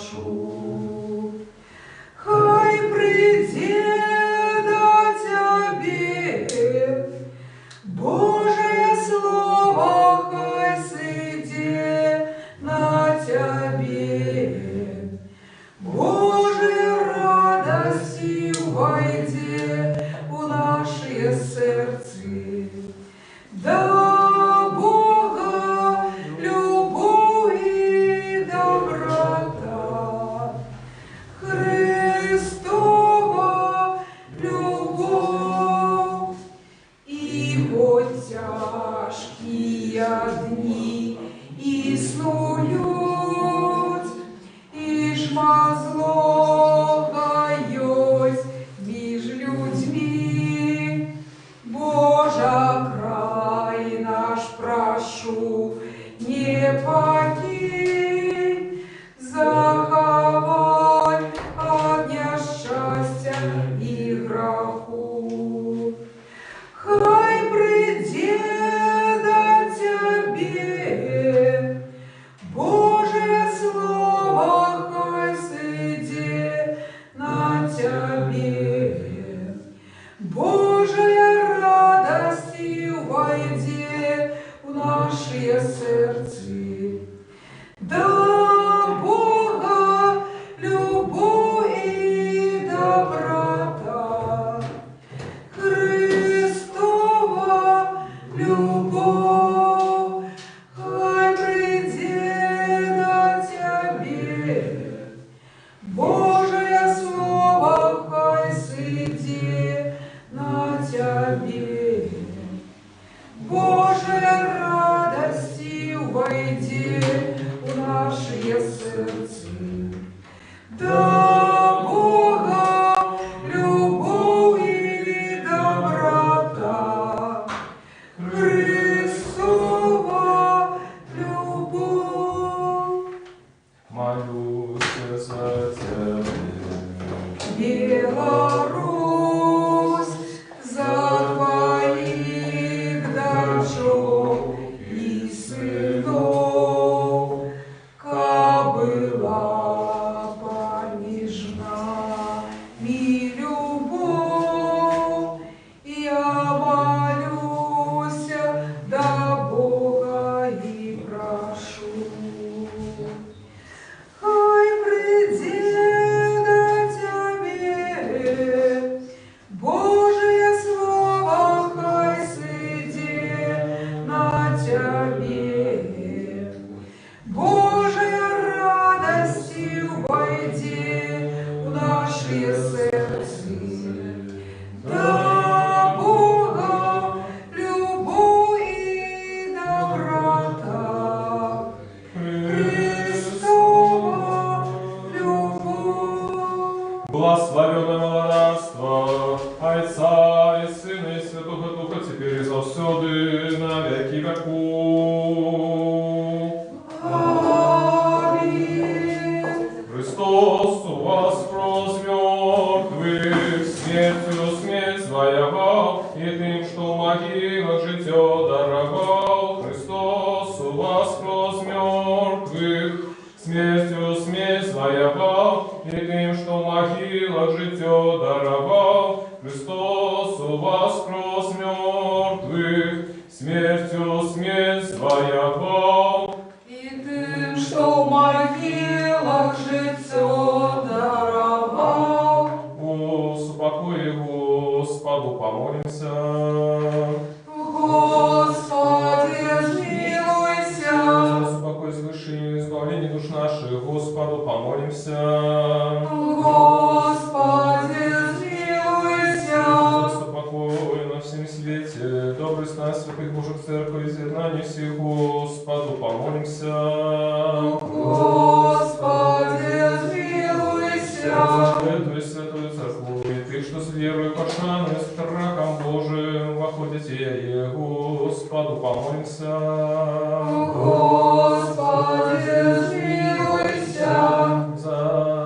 прошу. Хай прийде до Тебе Божие Слово, хай сиде на Тебе. Божьей радости войди в наши сердцы. Да Бога любовь и доброта, Христова любовь. И хоть тяжкие дни и снуют, и жма злого есть меж людьми, Божа, край наш прошу, не покинь, заховай от несчастья и греху. Хай прийде до Тебе Божие Слово, хай сиде на Тебе. Божия радости войди в наши сердцы. Да Бога любовь и доброта, Христова любовь, хай прийде до Тебе. Божие Слово, хай сиде на Тебе. Божия радости войди в наши сердцы. Да Бога любовь и доброта, Христова любовь. Молюсь за Тебя, Беларусь, за Твоих дочок и сынов, кобыла понижна и любовь. Я молюсь до Бога и прошу. Хай прийде до Тебе Божие Слово, хай сиде на Тебе. Божия радости войди в наши сердцы. Да Бога любовь и доброта, Христова любовь. благословенное молодоство, Отца и Сына и Святого Духа, теперь и завсёды, на веки веков. Аминь. Христос воскрес мертвых, смертью смерть своевал, и тем, что в могилах житё даровал. Христос воскрес мертвых, смертью смерть своевал, и тем, что в могилах житё даровал. Христос воскрес мертвых, смертью смерть своевал. И тем, что в могилах житё даровал. Успокой Господу, помолимся. Господи, смилуйся. За успокой свыше избавление душ наших, Господу, помолимся. Господи, смилуйся. За покой на всем свете, добрость нас, святых Божьих церковь, изгнание всех, Господу, помолимся. Господи, смилуйся. За эту святую церковь, и ты, что с верою, пошану и страхом Божиим воходите, и Господу, помолимся. Господи, смилуйся. За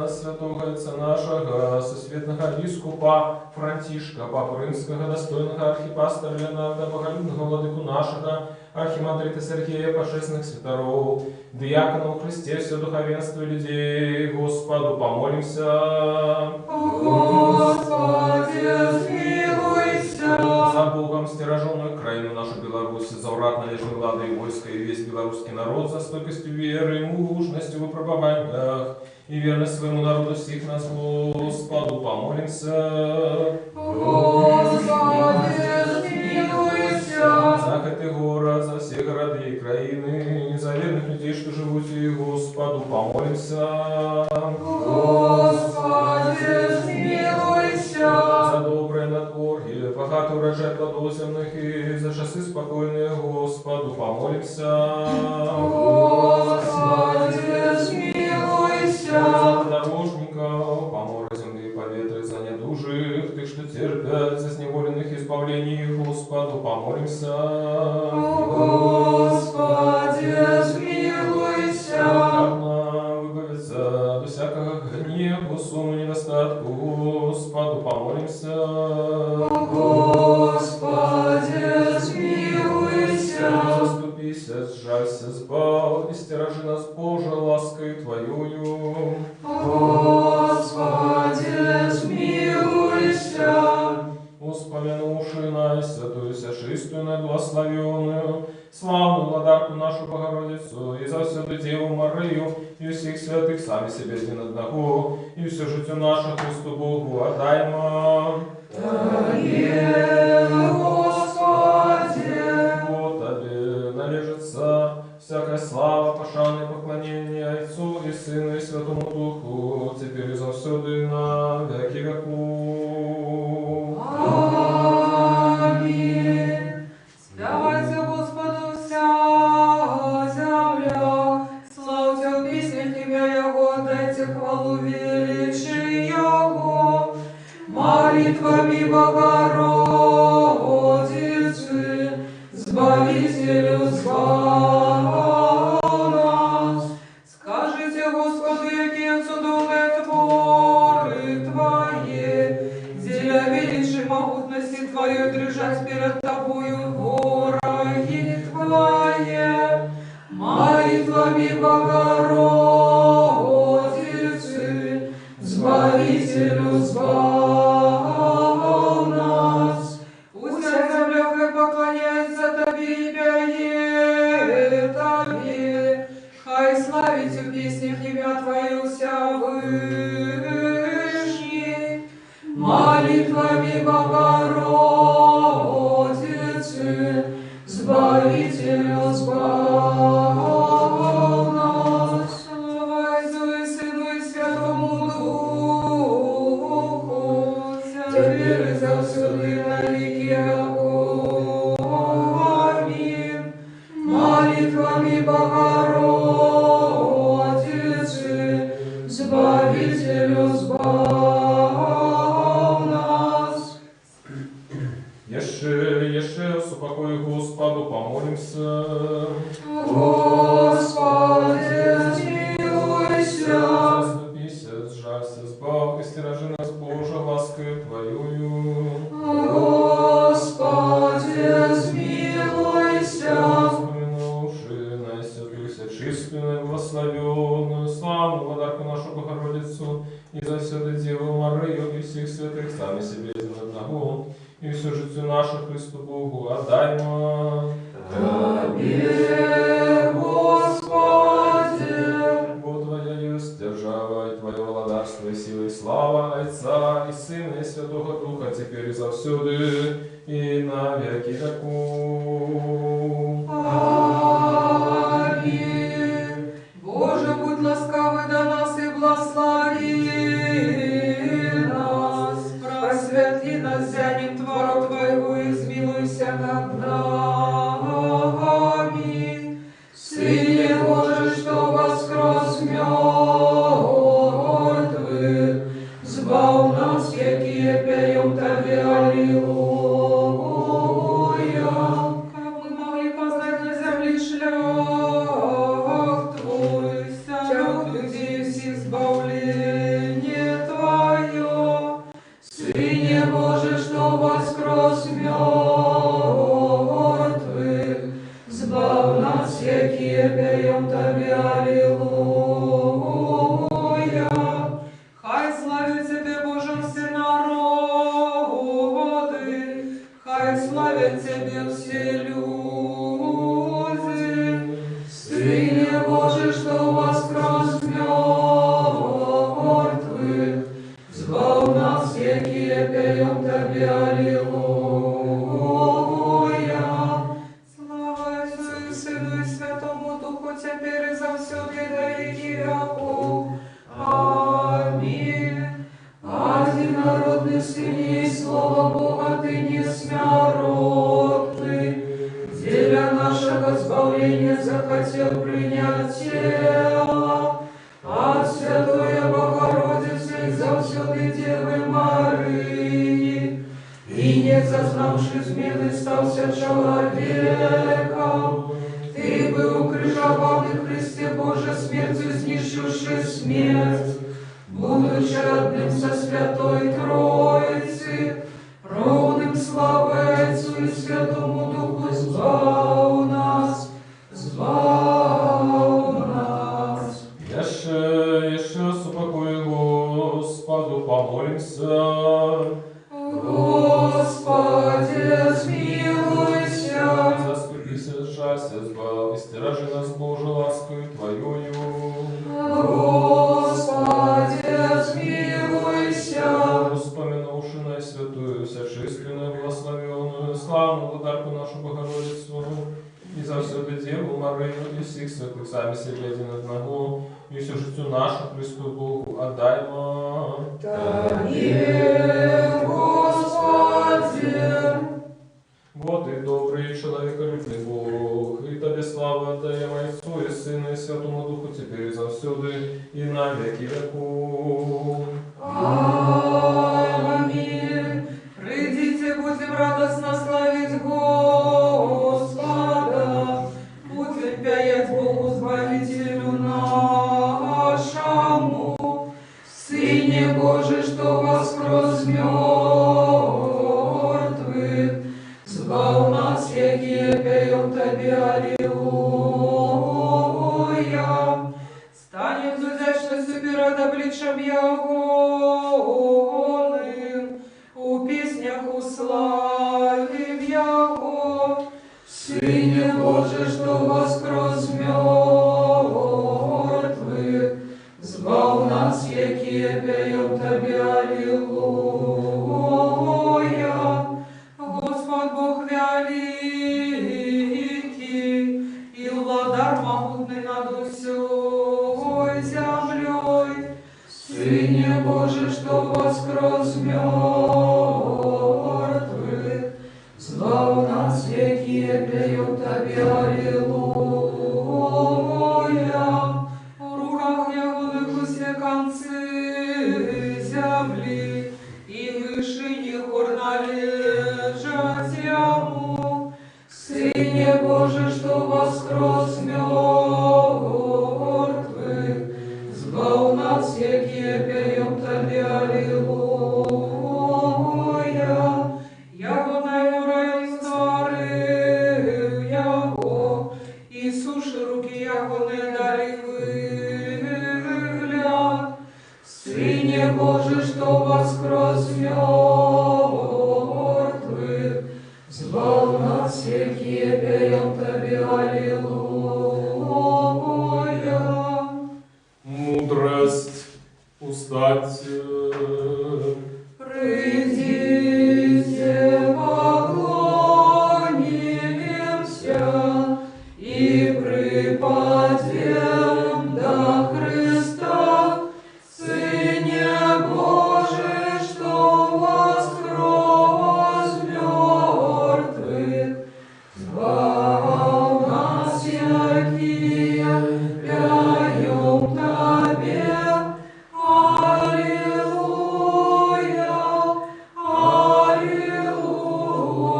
святого Отца нашего, со светлого архиепископа Франтишка, Папу Римского, достойного архипастора Леонарда, боголюбного владыку нашего, архимандрита Сергея, пошествных святоров, диакона в Христе, все духовенство людей, Господу помолимся. Господи, смилуйся. За Богом стираженную краину нашу Беларусь, за врат належной влады и войска, и весь белорусский народ, за стойкостью веры и мужностью в выпробованиях, и верность своему народу всех нас, Господу помолимся. Господи, смилуйся. За каждый город, за все города и краины, за верных людей, что живут, и Господу помолимся. Господи, смилуйся. За доброе надворье, богатый урожай плодов земных, и за часы спокойные, Господу помолимся. Господи, смилуйся. За дорожников, помора земли и поветры, за недужих, ты, что терпят, за сневоленных избавлений, Господу помолимся. Господи, смилуйся. Выбавиться до всякого гнева, сумму недостатку, Господу помолимся. Господи, смилуйся. Заступися, сжалься, сбав, и стиражи нас, Боже, лаской Твоею. Господи, смилуйся. Вспомянувши на святую сяшистую благословенную, славную владарку нашу Богородицу, и за всю Деву Марию, и всех святых сами себе один одного, и все житию наше Христу Богу отдаймо. Тебе, Господи. Вот Тебе належится всякая слава, пошане, поклонение Отцу и Сыну и Святому Духу, теперь и завсюду и на веки веков. Аминь. Славься Господу вся земля, славьте в песнях имя Его, дайте хвалу величие Его. Молитвами Богородицы, Избавителю звал нас. Скажите Господу, якие чудовые творы Твои, деля величия могутности Твоей, дрожать перед Тобою вороги Твои. Молитвами Богородицы, Избавителю звал нас. Пусть вся земля хай поклоняется Тебе и пяет Тебе, хай славите в песнях имя Твое вся Вышний. Молитвами Богородицы, Избавителю звал нас. Слава Отцу и Сыну и Святому Духу, теперь и завсюду и на веки веков. Аминь. Молитвами Богородицы, Избавителю звал нас. Еще с упокой Господу помолимся. Господи, смилуйся. Заступися, сжалься, сбав, и стиражи нас, Боже, лаской Твоею. Господи, смилуйся. Вспомянувши на святую чистую, благословенную, славную владарку нашу Богородицу, и за всю Деву Марию, и всех святых сами себе один одного, и все житию наше Христу Богу отдаймо. Тебе, Господи. Бо Твоя есть держава, и Твое владарство, и сила, и слава Отца, и Сына, и Святого Духа, теперь и завсюду, и на веки веков. Аминь. Боже, будь ласкавый до нас и благослови нас. Просветли нас зянем Твора Твоего, и измилуйся над нами. Сыне Божий, что воскрес мертвых, звал нас, якие пеем Тебе, аллилуйя. Как мы могли познать на земле сделался человеком. Ты был укрыжован в Христе Боже смертью, снищивший смерть, будучи одним со Святой Троицы, ровным славы Отцу и Святому Духу, звал нас, звал нас. Еще с упокою Господу помолимся. Господи, смилуйся. Заступися, сжалься, избав, и стиражи нас, Боже, ласкою Твоею. Господи, смилуйся. Вспомянувши наисвятую, всечисленную, благословенную, славную владарку нашу Богородицу, и за все Деву Марию, и всех святых сами себе один одного, и всю життю нашу Христу Богу отдаймо. Тобі, Господи. Вот и добрый человеколюбный Бог, и Тебе славу отдаем Отцу и Сыну и Святому Духу, теперь и завсюды, и на веки веков. Аминь. Придите, будем радостно славить Господа, будем пять Богу Избавителю нашему, Сыне Божий, что воскрес мертвых, звал нас, якие пеем Тебе, аллилуйя. Станем з удячністю перед обличчям Ягоним, у піснях уславим Яго. Сыне Божий, что воскрес мертвых, звал нас, якие пеем Тебе, аллилуйя. Господь Бог великий, и владар могутный над усей землей. Сыне Божий, что воскрес мертвых, звал нас, якие пеем Тебе, аллилуйя. В руках Ягоных усе концы земли, и вышине гор належат Ему. Сыне Божий, что воскрес мертвых, звал нас, якие пеем Тебе, аллилуйя. Яго найгораю створив Яго, і суши руки Яго не дали вигляд. Сыне Божий, что воскрес мертвых, звал нас, якие пеем Тебе, аллилуйя. Мудрость устать. Придите, поклонимся и припадем до Христа, Сыне Божий, что воскрес мертвых, звал нас, якие пеем Тебе, аллилуйя,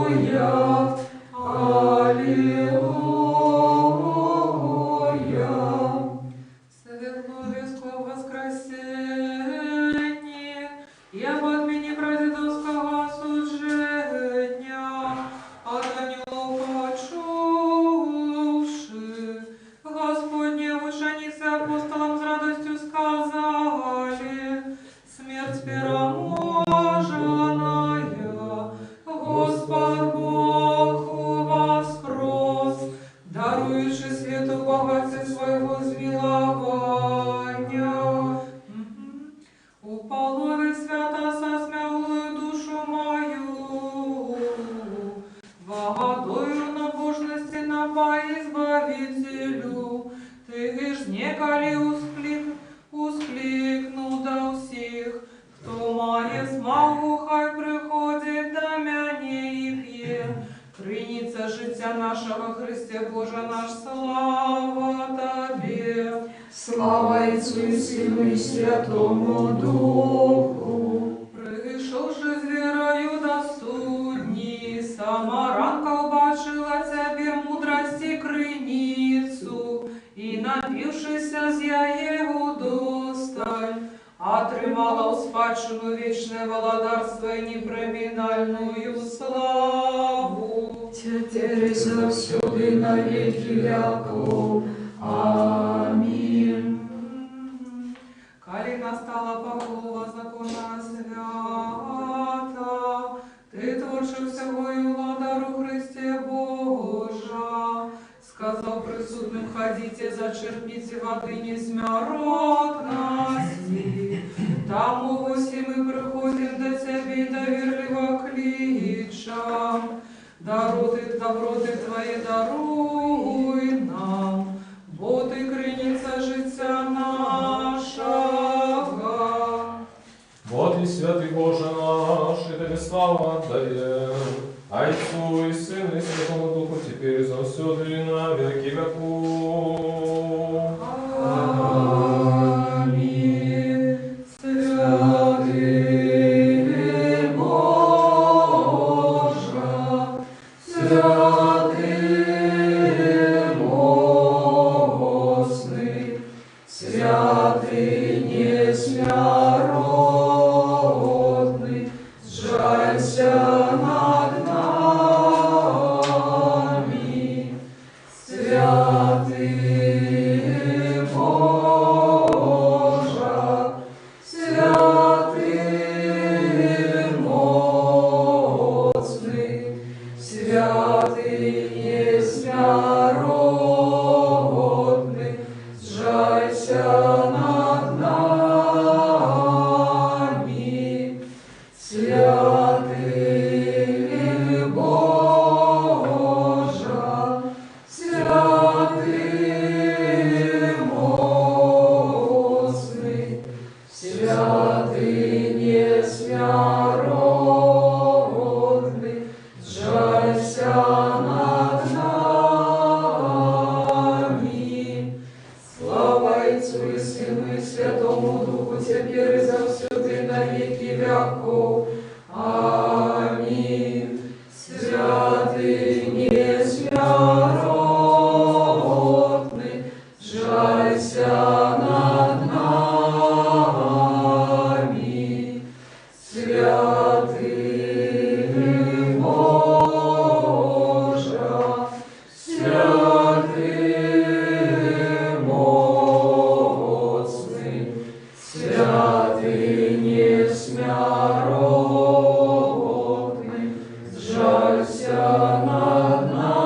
аллилуйя, аллилуйя. Светловеско воскресенье, я в отмене прадедовского служения, от анgelов почувши, Господне ученицы апостолам с радостью сказали, смерть переможенная, Господь Бог воскрес, даруючи свету богатстве своего измилования. Упалови свята со смяглую душу мою, водою набожности напай Избавителю, ты ж неколи ускликнул до всех, кто має смагу, хай приходить до мене і п'є. Криниця життя нашого, Христе Боже наш, слава Тобі. Слава Отцу и Сыну и Святому Духу. Прийшовши з вірою до судні, сама ранка напившися з я його досталь, а тримала у спадщину вічне володарство і непримінальную славу. Теперь и завсюди на веки веков. Аминь. Коли настала Павлова закона свята, ти творчив всього і владару Христе Божа, сказав присутним, ходите, зачерпните воды незмярот насі. Там ось і ми приходим до тебе і довірливо кличем. Доброти твої даруй нам, бо ти криниця життя нашого. Вот и святый Боже наш, и Тебе славу отдаем, Отцу и Сыну и Святому Духу, теперь и завсюду и на веки веков. Аминь. Святый Боже, святый мощный, святый несмяротный, сжалься над нами. Святый Боже, святый мощный, святый несмяротный, сжалься над нами. Святый Боже, святый мощный, святый несмяротный, сжалься над нами. Слава Отцу и Сыну и Святому Духу, теперь и завсюду и на веки веков. Аминь. Святый несмяротный, сжалься над нами. Святый Боже, святый мощный, святый несмяротный, сжалься над нами.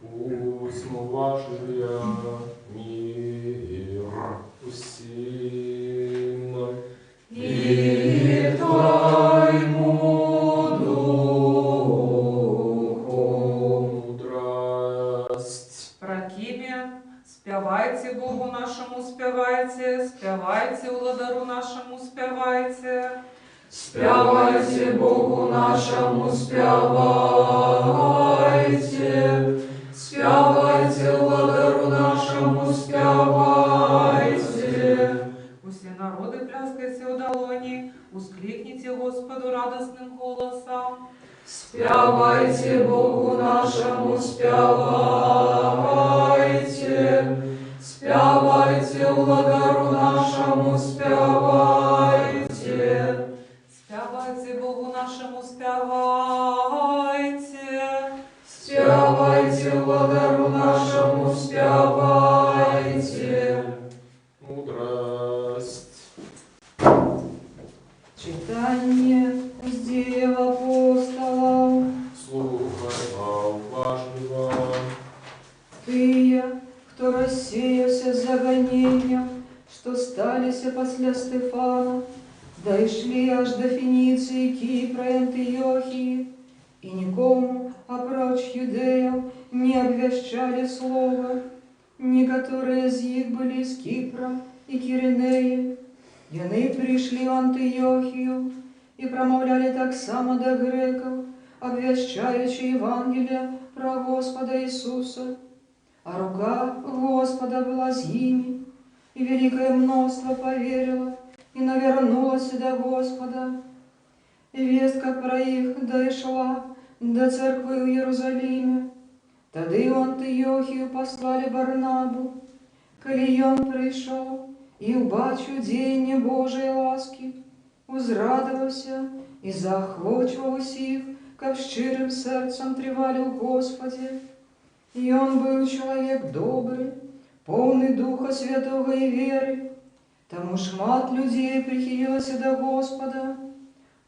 Пусть вашия мир усім. И Твоему Духу. Мудрость. Прокипе, спявайте Богу нашему, спявайте, спявайте владару нашему, спявайте. Спявайте Богу нашему, спявайте, спявайте владару нашему, спявайте. Усе народы пляскайте у долони, ускликните Господу радостным голосом. Спявайте Богу нашему, спявайте, спявайте владару нашему, спявайте. Спявайте Богу нашему, спявайте. Спявайте владару нашему, спявайте. Мудрость. Читание с дел апостолов. Слухай, уважливо. Тыя, кто рассеялся за гонением, что сталися после Стефана, дошли аж до Финиции, Кипра и Антиохии, и никому, опрочь юдеям, не обвещали слово, некоторые из них были из Кипра и Киринеи. И они пришли в Антиохию и промовляли так само до греков, обвещаючи Евангелие про Господа Иисуса. А рука Господа была с ними, и великое множество поверило и навернулось до Господа. И вестка про их дошла до церкви в Иерусалиме. Тады у Антыёхію паслалі Барнабу, калі ён прыйшоў і ўбачыў дзеянне Божай ласкі, узрадаваўся і заахвочваў усіх, каб шчырым сэрцам трывалі ў Господзе. Ён быў чалавек добры, поўны Духа Святога і веры, таму шмат людзей прыхілілася да Господа.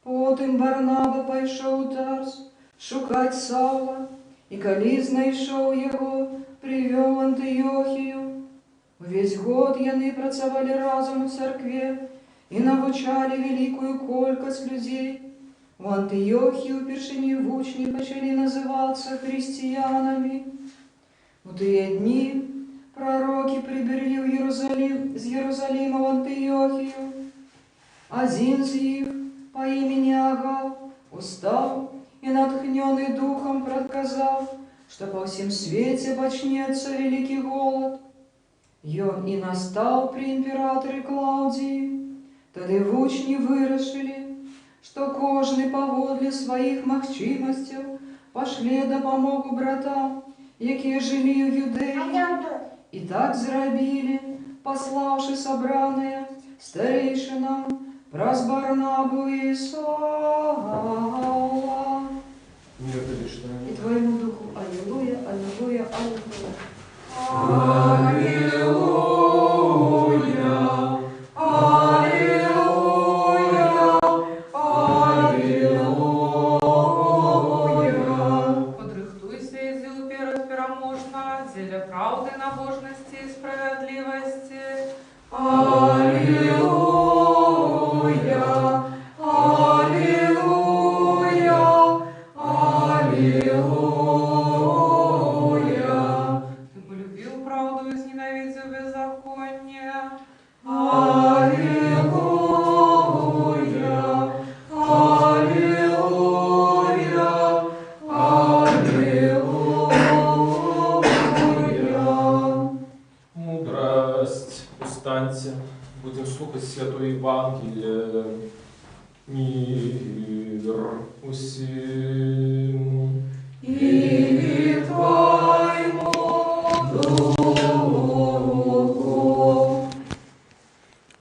Потым Барнаба пайшоў у Тарс шукаць Саўла, і калі знайшоў яго, прывёў у Антыёхію. Увесь год яны працавалі разам у царкве і навучалі вялікую колькасць людзей. У Антыёхіі ўпершыню вучні пачалі называцца хрысціянамі. У тыя дні прарокі прыбеглі з Єрусаліма в Антыёхію. Адзін з іх, па імені Агаў, устаў і натхнёны духам прадказаў, што па ўсім свеце пачнецца вялікі голад. Ён і настаў пры імператары Клаўдзіі. Тады вучні вырашылі, што кожны паводле сваіх магчымасцяў пашле дапамогу братам, якія жылі ў Юдэі. І так зрабілі, паслаўшы сабраныя старэйшынам праз Барнабу і Саўла. І Твоему Духу. Аллилуйя, аллилуйя, аллилуйя. Аллилуйя, аллилуйя, аллилуйя. Подрыхтуйся і зіл перад пераможна, дзеля праўды, набожнасці і справядлівасці. Аллилуйя, аллилуйя, аллилуйя. Ты полюбил правду и зненавидел беззаконие. Аллилуйя, аллилуйя, аллилуйя. Мудрость. Устаньте. Будем слухать Святое Евангелие. Мир усему. И Твоему Духу.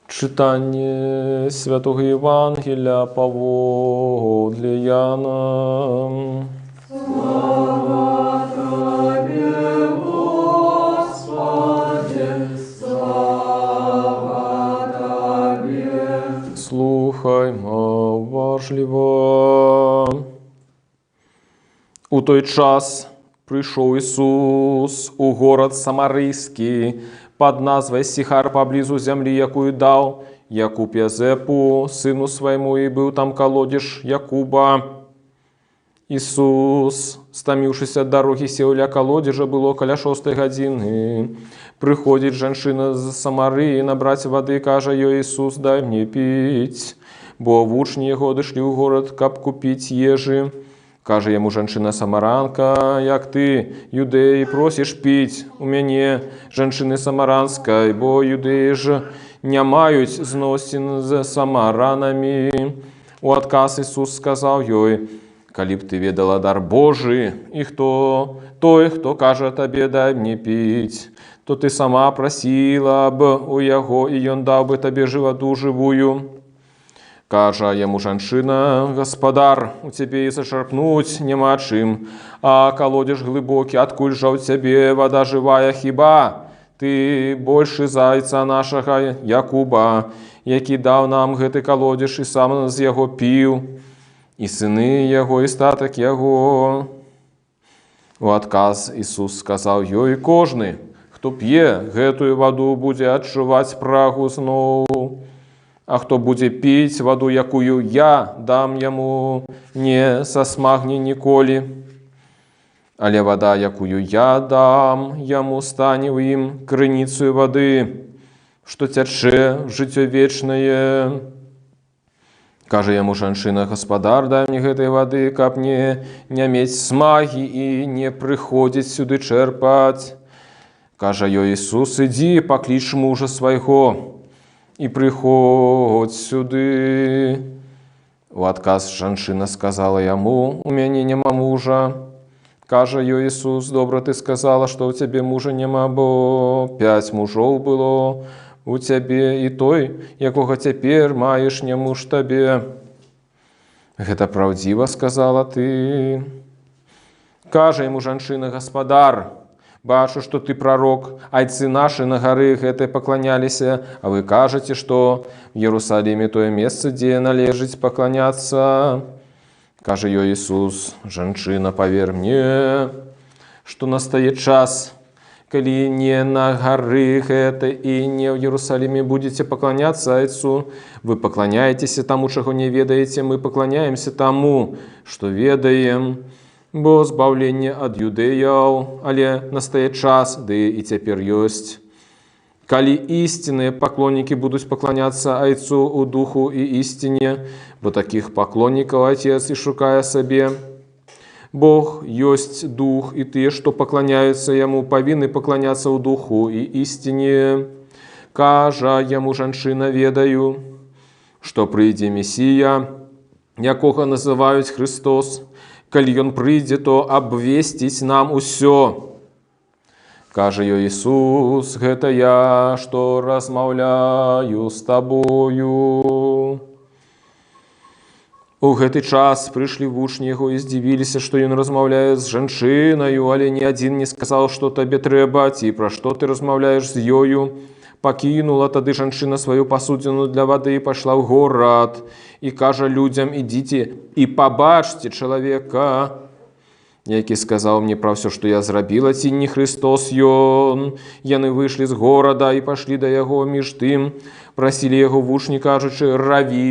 Читание Святого Евангелия поводле Яна. Слава Тебе, Господи, слава Тебе. Слухаймо уважливо. У той час прийшов Ісус у город Самарийський під назвою Сихар поблизу землі, якую дав Якуб Язепу, сину своєму, і був там колодеж Якуба. Ісус, стомившись от дороги, сел ля колодежа, было около 6 годины. Приходит женщина з Самарии набрать воды, каже ей: Ісус, дай мне пить. Бо в учні його дошли у город, каб купить ежи. Каже йому женщина самаранка: як ти, юдеї, просиш пить у мене, женщини самаранської, бо юдеї ж не мають зносин з самаранами. У отказ Ісус сказав їй: коли б ти ведала дар Божий, і той, хто каже тобі, дай мені пить, то ти сама просила б у його, і він дав би тобі животу живую. Каже йому женщина: Господар, у тебе і зачерпнуть нема чим, а колодеж глибокий, откуль же у тебе вода живая, хіба ти больше зайца нашого Якуба, який дав нам гэты колодеж, і сам з його пів, і сини його, і статок його. У отказ Ісус сказав їй: кожний, хто п'є гэтую воду, буде адчувати прагу знову. А хто буде пить воду, якую я дам йому, не засмагне ніколи. Але вода, якую я дам йому, стане в ім криницею води, що тече в життя вічне. Каже йому женщина: Господар, дай мені гэтай води, каб мне не мець смаги і не приходить сюди черпать. Каже йой Ісус: іди, поклич мужа свайго, і приходь сюди. У отказ женщина сказала йому: у мене нема мужа. Кажа ёй Ісус: добра ты сказала, што ў цябе мужа няма, бо 5 мужоў было у цябе, і той, якога цяпер маеш, не муж табе. Гэта праўдзіва сказала ты. Кажа яму жанчына: гаспадар, бачу, што ты прарок, айцы нашы на гары гэтай пакланяліся, а вы кажаце, што в Иерусалиме тое месца, дзе належыць пакланяцца. Кажа ёй Ісус: жанчына, павер мне, што настае час, калі не на гары гэтай і не ў Иерусалиме будзеце пакланяцца айцу. Вы пакланяецеся таму, чаго не ведаеце, мы пакланяемся таму, што ведаем. Бо збаўленне ад юдэяў, але настае час, ды і цяпер ёсць. Калі істинныя паклоннікі будуць пакланяцца айцу ў духу і ісціне, бо такіх паклоннікаў Отец і шукае сабе. Бог ёсць дух, і тыя, што пакланяюцца яму, павінны пакланяцца ў духу і ісціне. Кажа яму жанчына: ведаю, што прыйдзе Месія, якога называюць Христос. Калі ён прыйдзе, то абвесціць нам усё. Кажа ёй Ісус: гэта я, што размаўляю з табою. У гэты час прыйшлі вучні яго і здзівіліся, што ён размаўляе з жанчынаю, але ні адзін не сказаў, што табе трэба, ці пра што ты размаўляеш з ёю. Пакінула тады жанчына сваю пасудзіну для вады і пайшла ў горад. І кажа людзям: ідзіце і пабачце чалавека, які сказаў мне пра ўсё, што я зрабіла, ці не Христос ён. Яны выйшлі з горада і пашлі да яго. Між тым прасілі яго вучні, кажучы: раві,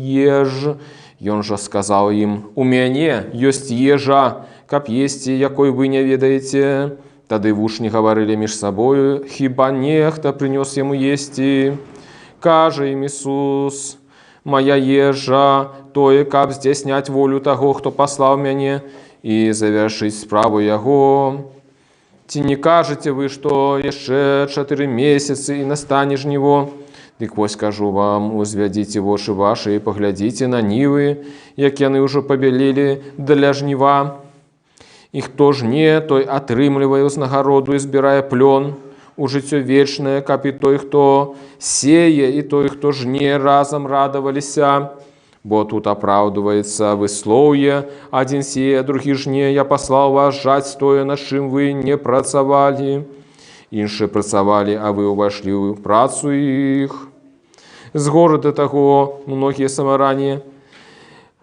еш. Ён жа сказаў ім: у мяне ёсць ежа, каб есці, якой вы не ведаеце. Тады вучні гаварылі між сабою: хіба нехта прынёс яму есці? Кажа ім Ісус: моя ежа тое, каб здзяйсняць волю таго, хто паслаў мяне, і завяршыць справу яго. Ці не кажаце вы, што яшчэ 4 месяцы і настане жніво? Дык вось кажу вам, узвядзіце вочы вашы і паглядзіце на нівы, як яны ўжо пабялелі для жніва. І хто жне, той атрымлівае ўзнагароду і збірае плён у жыццё вечнае, каб і той, хто сее, і той, хто жне, разам радаваліся. Бо тут апраўдваецца выслоўе: адзін сее, другі жне, я паслаў вас жаць тое, над чым вы не працавалі. Іншыя працавалі, а вы ўвайшлі ў працу іх. З горада таго многія самаране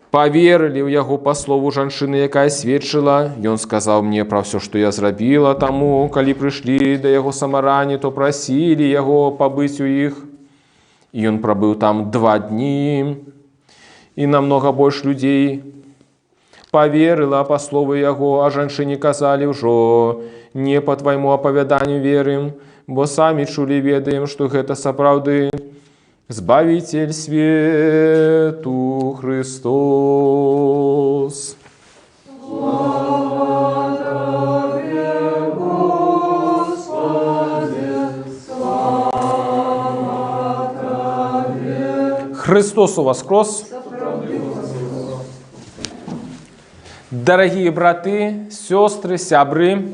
паверылі ў яго па слову жанчыны, якая сведчыла: ён сказаў мне пра ўсё, што я зрабіла, таму, калі прыйшлі да яго самаране, то прасілі яго пабыць у іх. І ён прабыў там 2 дні, і намнога больш людзей паверыла па слову яго, а жанчыне казалі: ўжо не па твайму апавяданню верым, бо самі чулі, ведаем, што гэта сапраўды Збавитель свету Христос. Слава Тебе, Господи, слава Тебе. Христос воскрес! Дорогие браты, сестры, сябры,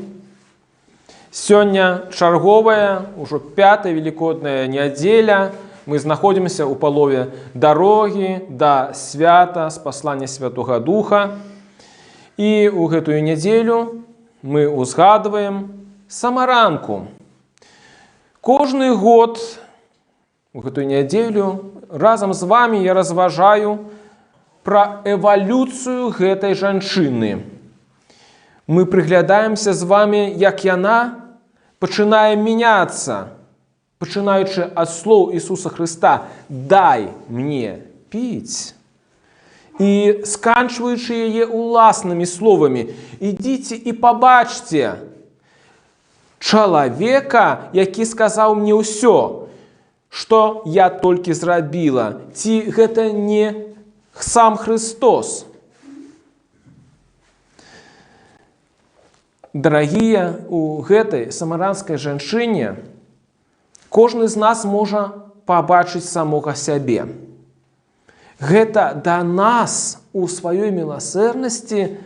сегодня чарговая, уже 5-я великодная неделя. Мы знаходимся у палове дороги до свята с послания Святого Духа. И у гэтую неделю мы узгадываем самаранку. Кожный год у гэтую неделю разом с вами я разважаю про эволюцию гэтай жанчыны. Мы приглядаемся с вами, як яна пачынае меняться, пачынаючы ад слоў Ісуса Христа «дай мне піць» і сканчваючы яе уласнымі словамі «ідзіце і пабачце чалавека, які сказаў мне ўсё, што я толькі зрабіла, ці гэта не сам Христос». Дарагія, у гэтай самаранскай жанчыне кожны з нас можа пабачыць самога сябе. Гэта да нас у сваёй міласэрнасці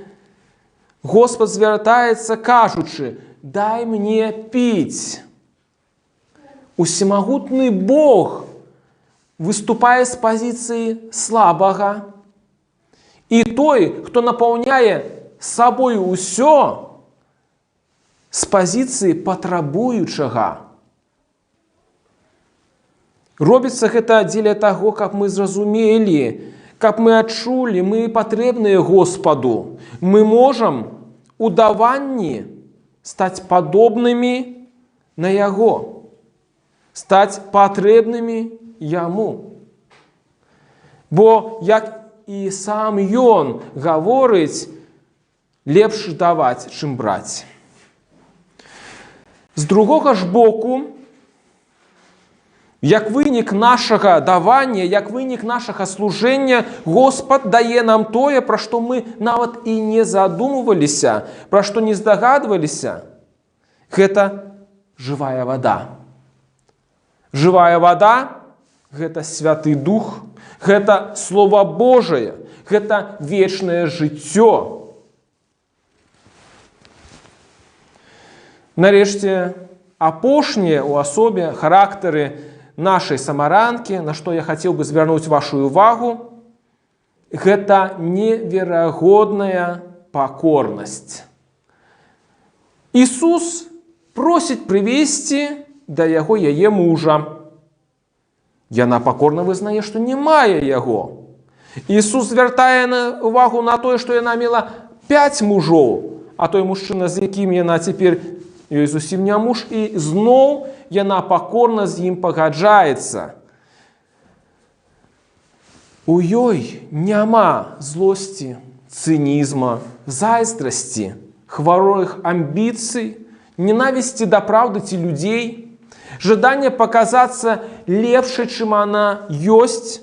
Господь звертається, кажучи: «Дай мне пить». Усемогутний Бог выступае з пазіцыі слабага. І той, хто напаўняе сабою ўсё, з пазіцыі патрабуючага. Робіцца гэта дзеля таго, каб мы зразумелі, каб мы адчулі, мы патрэбныя Господу. Мы можам у даванні стаць падобнымі на Яго, стаць патрэбнымі Яму. Бо, як і сам Ён гаворыць, лепш даваць, чым браць. З другога ж боку, як вынік нашага давання, як вынік нашага служэння, Господ дае нам тое, пра што мы нават і не задумываліся, пра што не здагадваліся. Гэта жывая вада. Жывая вада – гэта Святы Дух, гэта Слова Божае, гэта вечнае жыццё. Нарэшце, апошняе ў асобе характары нашай самаранкі, на што я хацеў бы звярнуць вашу увагу, гэта неверагодная пакорнасць. Ісус просіць прывесці да яго яе мужа. Яна пакорна вызнае, што не мае яго. Ісус звяртае увагу на тое, што яна мела 5 мужоў, а той мужчына, з якім яна цяпер ёй зусім не муж, і зноў яна пакорна з ім пагаджаецца. У ёй няма злосці, цынізма, зайздрасці, хваровых амбіцый, ненавісці да праўды ці людзей, жаданне паказацца лепшай, чым она ёсць.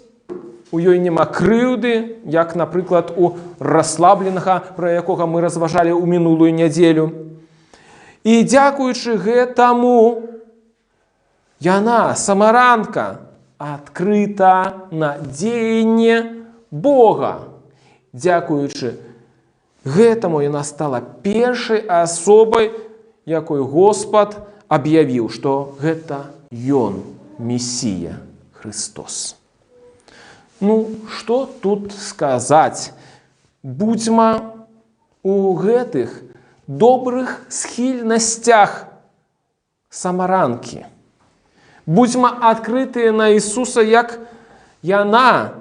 У ёй няма крыўды, як, напрыклад, у расслабленага, пра якога мы разважалі ў мінулую нядзелю. І дзякуючы гэтаму яна, самаранка, адкрыта на дзеянне Бога. Дзякуючы гэтаму яна стала першай асобай, якой Господ аб'явіў, што гэта Ён, Месія, Христос. Ну, што тут сказаць? Будзьма у гэтых добрых схільнасцях самаранкі. Будзьма адкрытыя на Ісуса, як яна.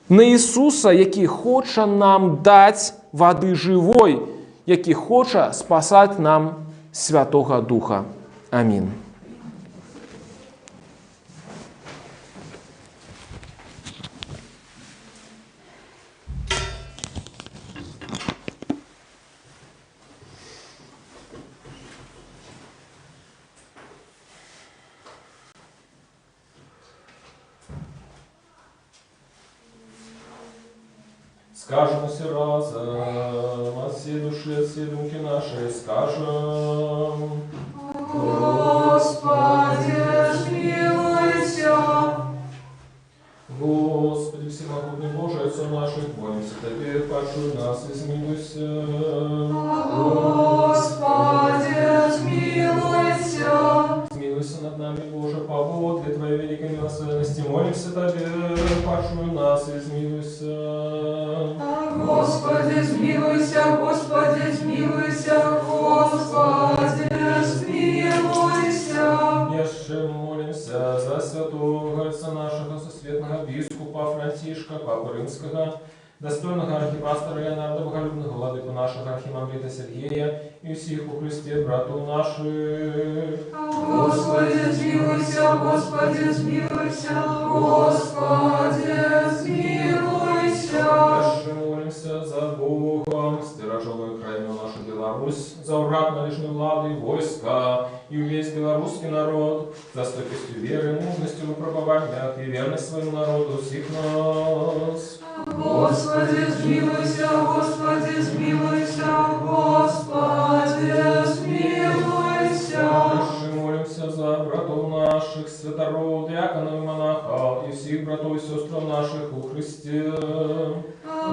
На Ісуса, які хоча нам даць вады жывой, які хоча спасаць нам Святога Духа. Амінь. Скажем все разом, от всей души, от всей думки нашей, скажем: Господи, смилуйся. Господи, всемогутный Боже, Отцом наших, молимся Тебе, почуй нас и смилуйся. Господи, смилуйся. Смилуйся над нами, Боже, по водле Твоей великой милосердности, молимся Тебе, почуй нас и смилуйся. Господи, смилуйся, Господи, смилуйся, Господи, смилуйся. Еще молимся за святого отца нашего, сосветного бискупа Франтишка, Папы Римского, достойного архипастора Леонарда, боголюбного владыку нашего архимандрита Сергея и всех у Христе братов наших. Господи, смилуйся, Господи, смилуйся, Господи, смилуйся. Еще молимся за Богом, стиражовую крайнюю нашу Беларусь, за урак належной влады, войска и весь белорусский народ, за стойкостью веры, мужностью в выпробованиях и верность своему народу всех нас. Господи, смилуйся, Господи, смилуйся, Господи, смилуйся. Еще молимся за братов наших, святород, диаконов и монахов, и всех братов и сестр наших у Христе.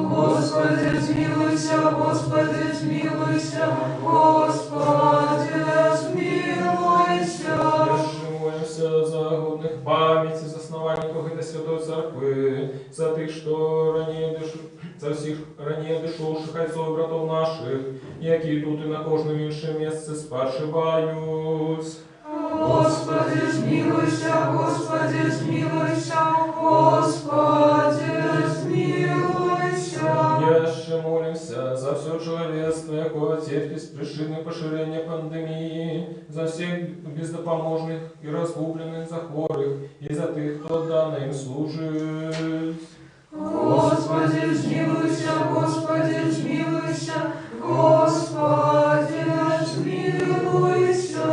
Господи, смилуйся, Господи, смилуйся, Господи, смилуйся. Молимся за годных памяти, за основанников этой Святой Церкви, за тых, что ранее за всіх ранее дошовших отцов і братов наших, які тут і на кожному іншому місці спочивають. Господи, смилуйся, Господи, смилуйся, Господи, смилуйся. Еще молимся за все человечество, якое терпит с причиной поширения пандемии, за всех бездопоможных и разгубленных, за хворых, и за тех, кто отдано им служит. Господи, смилуйся, Господи, смилуйся, Господи, смилуйся.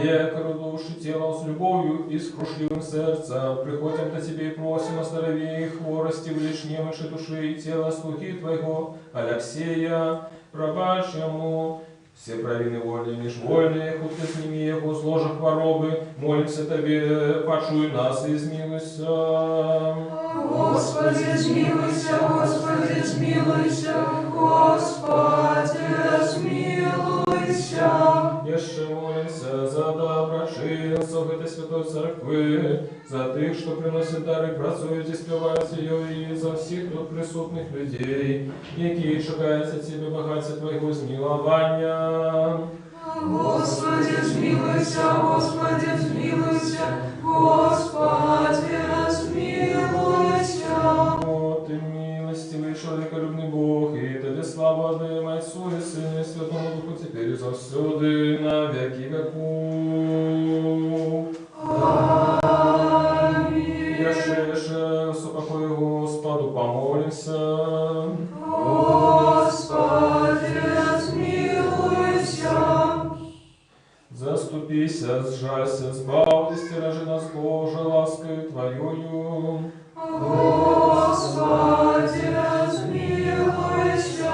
Лекарю души тела с любовью и с крушливым сердцем, приходим до Тебе и просим, оздорови их, хворости, влечь немощи души и тела слуги Твоего, Алексея, пробачь ему все провины вольные и межвольные, худко сними его с ложа хворобы, молимся Тебе, почуй нас и смилуйся. Господи, смилуйся, Господи, смилуйся, Господи, смилуйся. Еще молимся за доброчинцев этой Святой Церкви, за тех, что приносят дары, працуют и спевают ее, и за всех тут присутных людей, які чекають от Тебе багаття Твоего змилования. Господи, смилуйся, Господи, смилуйся, Господи, смилуйся. Вот и милостивый человеколюбный Бог, и Тебе слава отдаем Отцу и Сыну и Святому Духу, теперь и завсюди, на веки веков. Аминь. Яше с упокою Господу помолимся. Господи, смилуйся. Заступися, сжалься, сбавь, стиражи нас, Боже, ласкою Твоею. Господи, смилуйся.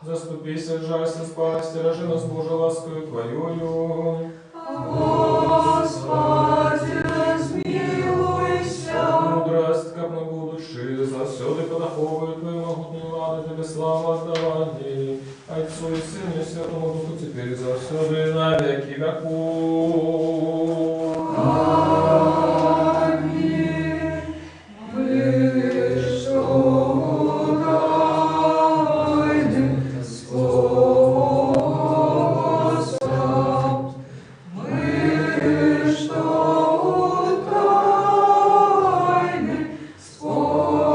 Заступися, сжалься, сбавь, стиражи нас, Боже, ласкою Твоею. Господи, смилуйся. Мудрость, как мы будучи, завсёды подоховую Твою могутную ладу, Тебе славу отдавани, Отцу и Сыну и Святому Духу, теперь и завсёды, на веки веков. Аминь. Мы что тайны способ, мы что тайны способ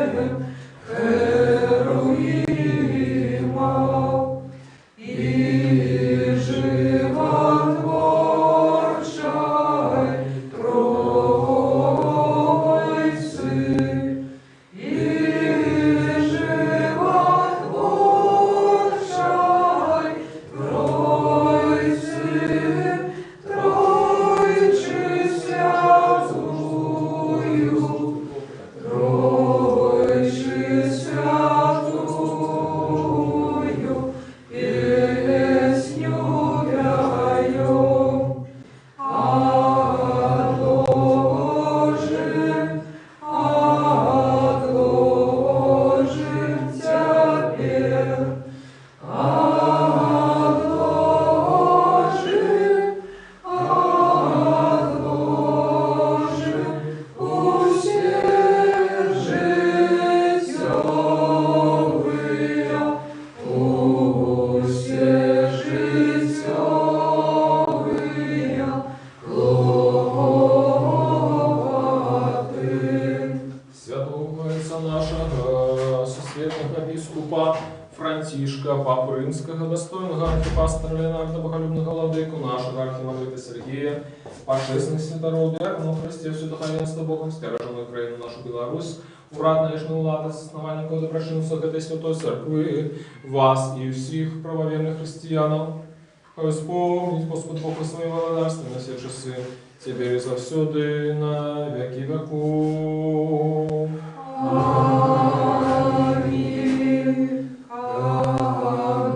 проставляем, Херуимов и животворчай Троицы, и животворчай Троицы, Тройче святую, Тройче святую, песню пяем, отложим теперь, отложим, усе житьовые, усе житьовые клопоты. Святого Отца нашего, сусветного епископа Франтишка, Папу Римского, достойного архипастора Леонарда, боголюбного владыку нашего архимандрита Сергея, почестных святородия, якому Христе все духовенство Богом, стереженную Украину нашу Беларусь, уратная жны влада с основания доброчинцев этой Святой Церкви, вас и всех правоверных христианов, хай вспомнить Господь Бог о своей благодарстве на все часы, теперь и завсёды, на веки веков. Аминь. Как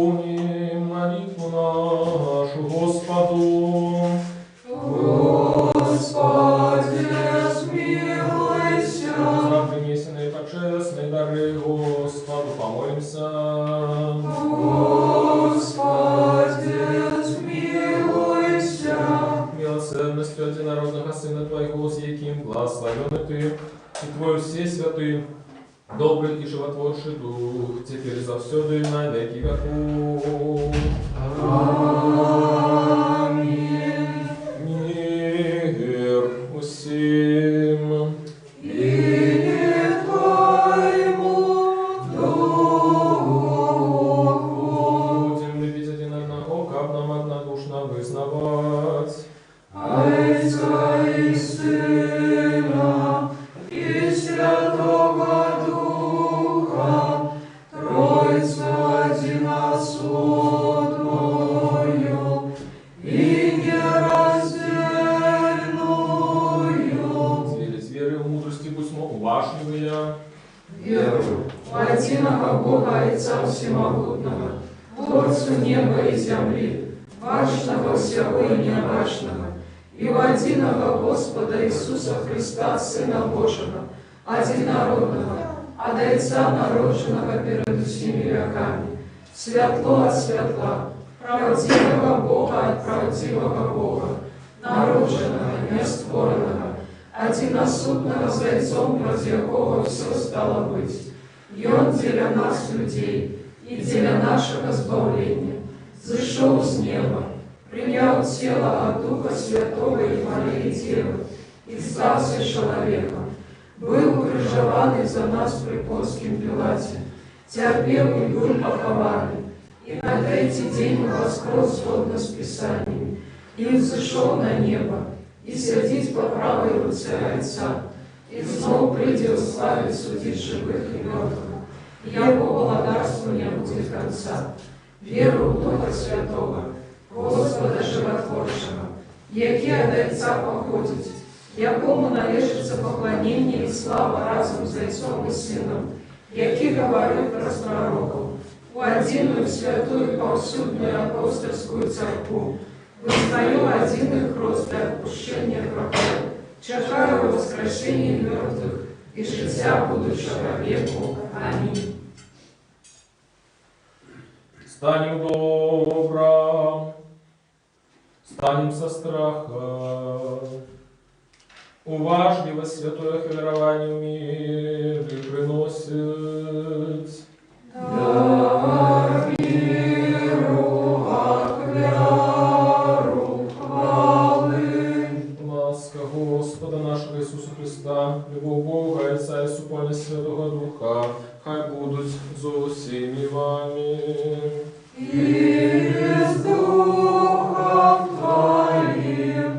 исполним молитву нашу Господу. Господи, смилуйся. За принесенные почестные дары Господу помолимся. Господи, смилуйся. Милосердностью одинородного Сына Твоего, с яким благословенный Ты, и Твой все святый, добрый и животворший Дух, теперь и завсёды и на веки веков. Аминь. Мир усим. И Твоему Духу. Будем любить один одного, как нам однодушно вызнавать. Отца и Сына и Святого Духа, Тройцу одиносудную и нераздельную. Верить верой в мудрости будь уважливые. Верую в единого Бога Отца Всемогутного, Творцу неба и земли, важного всего и неважного, и в единого Господа Иисуса Христа, Сына Божьего, одинородного, от Отца народженного перед всеми веками, светло от светла, правдивого Бога от правдивого Бога, народженного, нестворенного, одиносудного зайцом, ради якого все стало быть. И Он для нас, людей, и для нашего избавления, зашел с неба, принял тело от Духа Святого и Марии Девы, и стался человеком, был укрыжован за нас при Понском Пилате, терпел и был похован, и на третий день воскрес сходно с Писаниями, и взошел на небо, и сидит по правой руце Отца, и снова придет славить судить живых и мертвых, и его благодарству не будет конца. Веру в Духа Святого, Господа Животворчего, яки от Отца походит, якому належится поклонение и слава разом с Отцом и Сыном, яки говорит про пророков, в единую святую повсюдную апостольскую церкву, вызнаю один их рост для отпущения грехов, чахаю воскрешение мертвых и життя будущего веку. Аминь. Станем добро, станем со страха. Уважливо святое хвилирование в мире приносит. Да миру аквяру хвалы. Ласка Господа нашего Иисуса Христа, любовь Бога, Отца и супольность Святого Духа, хай будут за всеми вами. И с Духом Твоим.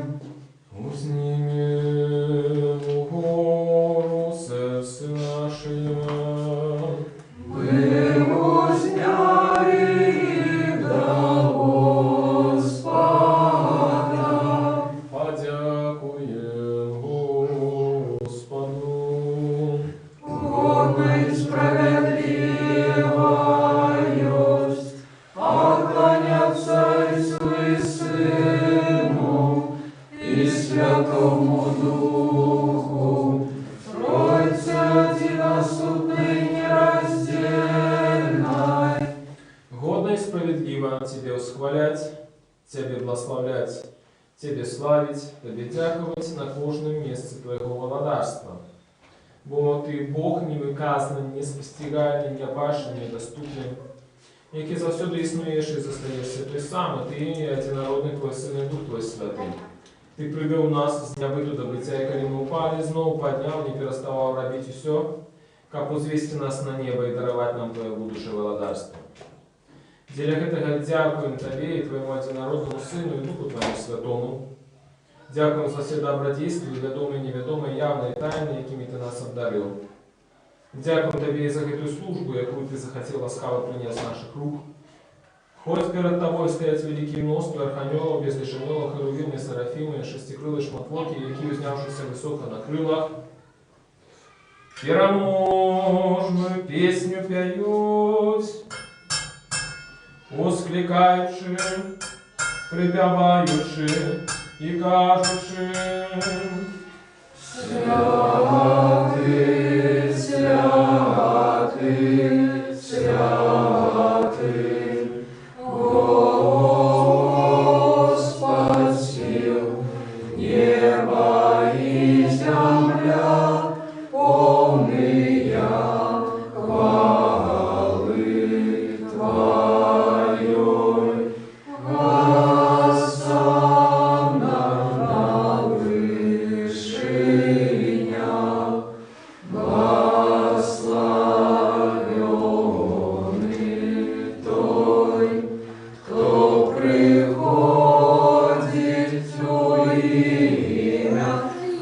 Узнимем гору сердце наше. Мы узняли до Господа. Подякуем Господу. Угодно и справедливость, поклоняться Отцу и Сыну и Святому Духу, Тройце одиносудной нераздельной. Годно и справедливо Тебе восхвалять, Тебе благословлять, Тебе славить, Тебе дяковать на кожном месте Твоего владарства. Бо Ты Бог невыказанный, неспостигальный, необачный, недоступный, який завсюду існуєш і зостаєшся той самий, Ти і одинородний Твой Син і Дух Твой Святий. Ты привел нас с дня быту до бытия, и коли мы упали, снова поднял, не переставал робить все, как возвести нас на небо и даровать нам Твое будущее владарство. В делях этого дякуем Тебе и Твоему одинородному Сыну и Духу Твоему Святому. Дякуем за все добродействия, ведомые и неведомые, явные и тайные, якими Ты нас обдарил. Дякуем Тебе и за эту службу, якую Ты захотел ласкаво принять с наших рук. Хоть перед Тобой стоять великие множества архангелов, безлишенелых, херувим и серафимы, шестикрылые шмотвоки, які узнявшиеся высоко на крылах, первоможную песню пьют. воскликаючи, припяваючи і кажучи: Святий, святий, святий, Господь сил, небо и земля, полные хвалы Твоей. Госанна на вышинях, благословенный Той, кто приходит в имя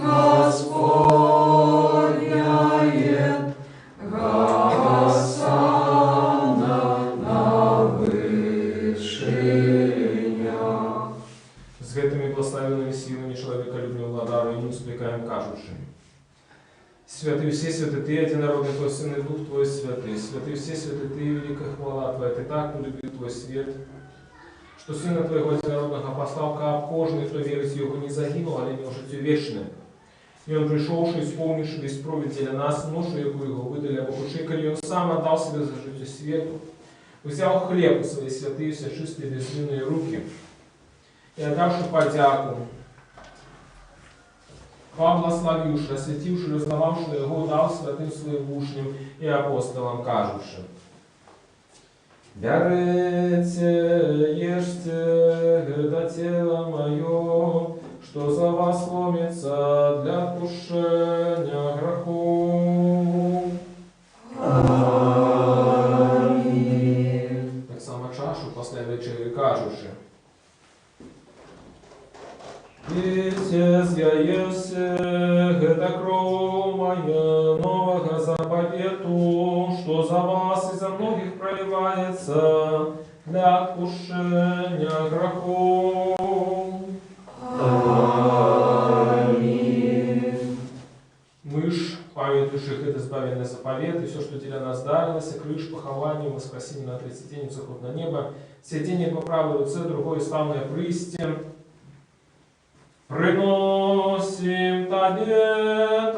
Господняе. Госанна на вышинях. З гэтымі благословенными силами человеколюбного владара ему скликаем кажучи: Святый все святый Ты, единородный Твой Сын и Дух Твой Святый, святый все святый Ты, великая хвала Твоя, Ты так полюбил Твой свет, что Сына Твоего единородного послал, как кожный, кто верит в Его, не загинул, а имел житие вечное. И Он, пришедший, исполнивший весь провід для нас, ношу, яку Его выдали, обокушикали, Он сам отдал себя за житие свету, взял хлеб в свои святые, все чистые, безвинные руки, и отдавши подяку, поблагословивши, осветивши, раздававши Его, дал святым своим учням и апостолам, кажучи: «Берите, ешьте, это тело мое, что за вас ломится для отпущения грехов». Аминь. Так само чашу після вечері кажучи: «Пейте, з'яєсе, это кровь моя нового заповету, что за вас и за многих проливается для отпущения грехов». Аминь. Мы ж, памятующих это избавленный заповет, и все, что для нас дарилось, крыш, похование, воскресение на 30 день, заход на небо, сидение по правой руце, другое славное присте, приносим Тебе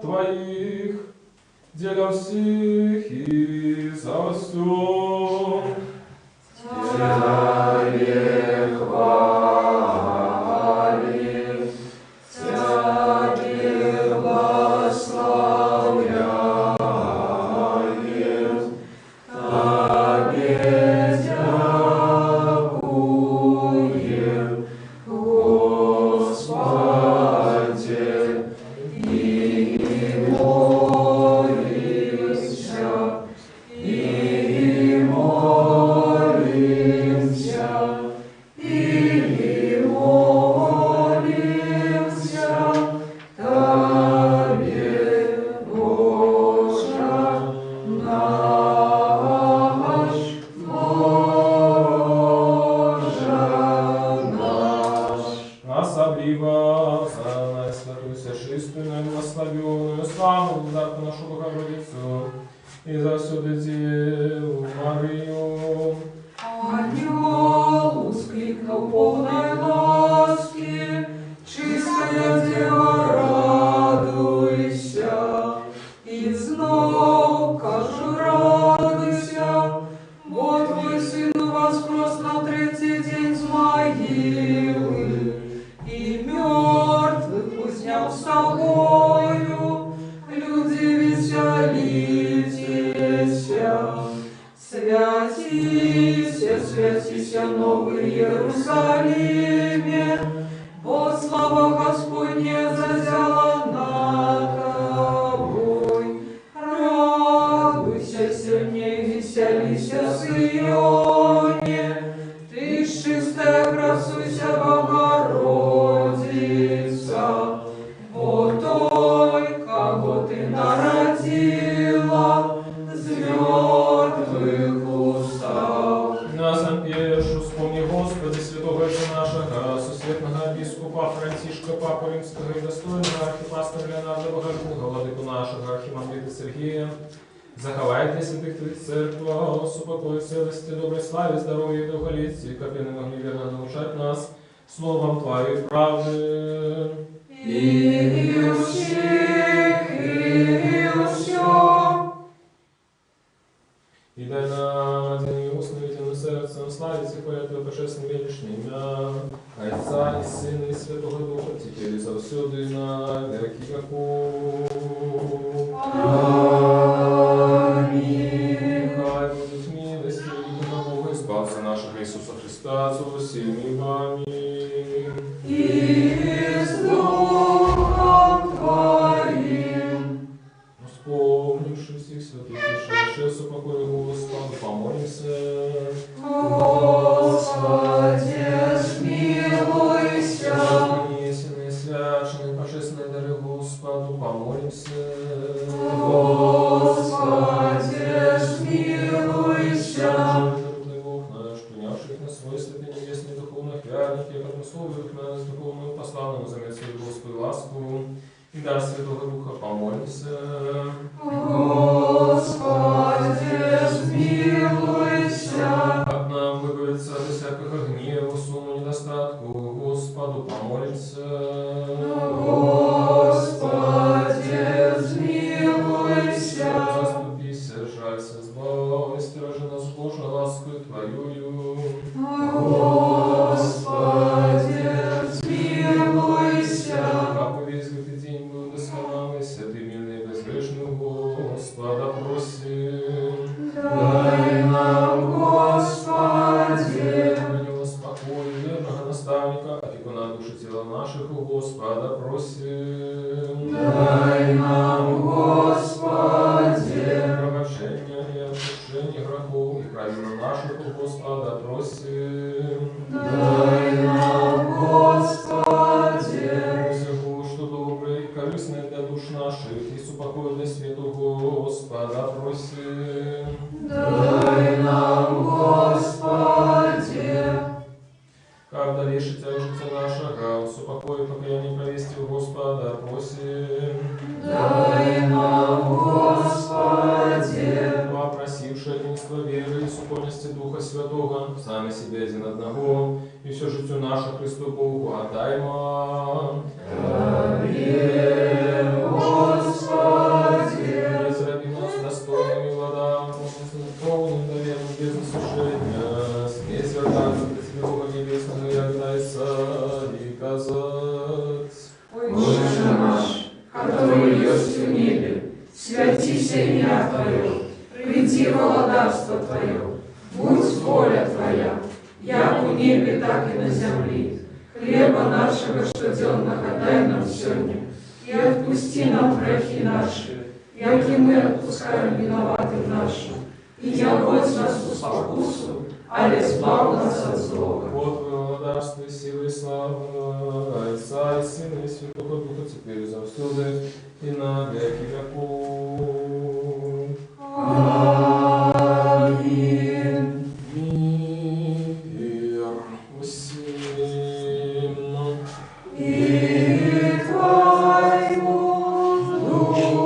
Твоих, для всех и за все. Тебе хвалим, Тебе благословляем, Тебе дякуем, Господи, и молимся, и молимся, и молимся Тебе, Боже наш, Боже наш. Особливо за наисвятую всечистую, благословенную, славу, владарку нашу Богородицу, и за всю Деву Марию. Ангел ускликнул полной ласки, чистая Дева, радуйся, и знал, кажу, радуйся, бо Твой Сын воскрес на третий день с могилы, и мертвых узнял с собою, люди веселитесь. Святися, святися, Новый Иерусалиме, бо слава Господня зазяла над тобой. Радуйся, сильней веселися, Сионе, ты ж чистая, красуйся, Богородица, бо той, кого ты народила, з мертвых устал. Нас пешу, вспомни, Господи, святого отца нашего, сусветного епископа Францишка, Папа Римского и достойного архипастора Леонарда Богородного, владыку нашего архимандрита Сергея, Заховайте святых Твоих церква, упокой целости, доброй славе, здоровья и долголетия, как и могли верно научать нас словом Твоей правды. И у всех, и у всем. И дай нам один и установительным сердцем славить и хвалить Твое божественное величное имя, Отца и Сына и Святого Духа, теперь и завсюду и на веки веков. Аминь. Хай будут милости великого Бога, избавца нашего Иисуса Христа, со всеми вами. И с Духом Твоим. Вспомнивши всех святых пришедших с упокоя Господа, помолимся. Господи, смилуйся. Вознесенные, свяченные, божественные дары Господу, помолимся. Господи, смилуйся. Жертвный Бог наш, принявших на свой святый небесный духовных верных, и однословных нас духовную посланному заметствую Господу ласку, и дар Святого Духа, помолимся. Господи, смилуйся. От нам выбавиться от всякого гнева, сумму, недостатку, Господу помолимся. Господи, смилуйся. Заступись, жалься, избавь, стражи нас Божия ласкою Твоею. Господи, смилуйся. Как весь этот день был досконалый, святый, милый, безгрешный Господа просим. Дай нам, Господи. Него спокой, верного наставника, опекуна души тела наших, у Господа просим. Дай нам, Господи. Пробачения и отпущения грехов и правил наших, у Господа просим. Дай нам, Господи. Всего, что доброе и корыстное для душ наших, и супокой для святого Господа просим. Дай нам, Господи. Как дальше тяжести нашего, супокой и покаяние провести у Господа просим. Дай нам, Господи. Вопросивши единство веры и супольности Духа Святого, сами себе один одного, и все житию наше Христу Богу отдаймо. Аминь, Господи. Израби нас достойными владам, полным доверием, без насушения, смесь вратами для Тебя, Бога Небесного, и отдайся и казать. Отче наш, который есть в небе, святися имя Твое, приди владарство Твое, будь воля Твоя, як у небе, так и на земле. Хлеба нашего штоденного дай нам сегодня, и отпусти нам грехи наши, як и мы отпускаем виноватым нашим. И не вводь нас в спокусу, але избав нас от злого. Вот Твое владарство и сила и слава, Отца и Сына и Святого Духа, теперь и завсюду, и на веки веков. Аминь. Мир усим. И Твоему Духу.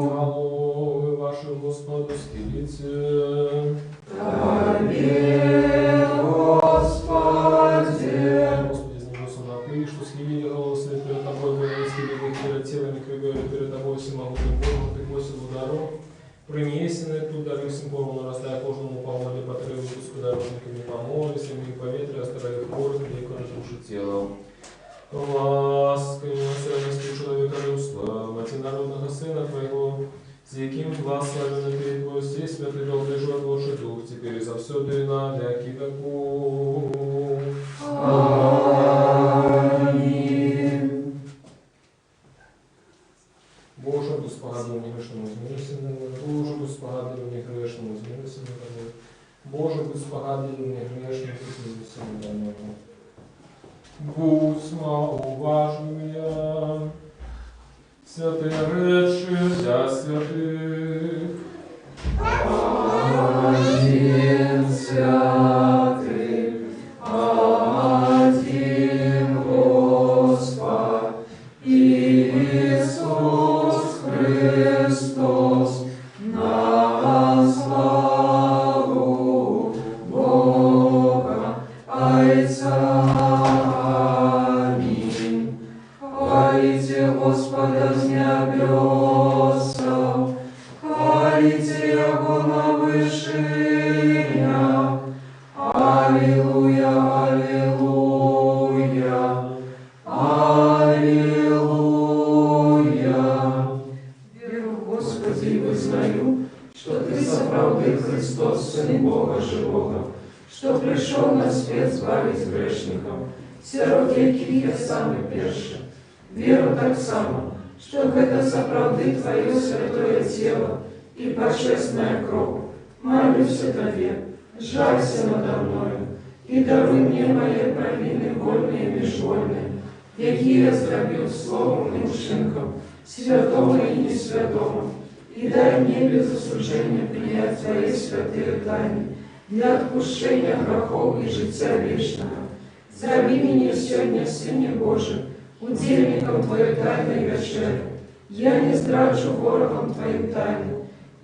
Головы ваши Господу стелите. Аминь, Господи. Господи, с небесом напы, что схилили голову свет перед Тобой, говорили, схилили их перед телами, крыгали перед Тобой всемогутным Богом, Ты косил удару. Принесены туда рысим полну, растая кожному помоле, потребу дорожниками помоли, семьи поветрия, оставляя город, веку на душу тела. Лаской милосердностью человека людства, мати народного Сына Твоего, с яким благословенно перед Твой сей святый долгий живот Божий Дух, теперь и завсюду и на веки веков. Аминь. Боже, Господи, грешному змилостивому, Боже, Господи, грешному змилостивому, Боже, Господи, грешному змилостивому. Будь маловажная, святые речи для святых. Один святый, один Господь, Иисус Христос. поднимите его на вышиня. Аллилуйя, аллилуйя, аллилуйя. Веру в Господи и вызнаю, что Ты соправдый Христос, Сын Бога Живого, что пришел на свет збавить грешников, сирот, яких я сам и перше. Веру так само, что это соправды Твое святое тело и божественная кровь. Молюсь о Тебе, жалься надо мною, и даруй мне мои провины вольные и межвольные, якие я зробил словом и учинком, святому и несвятому, и дай мне без осуждения принять Твои святые тайны для отпущения грехов и життя вечного. Зроби меня сегодня, Сыне Божий, удельником Твоей тайной вечери. Я не зраджу ворогам Твоим тайну,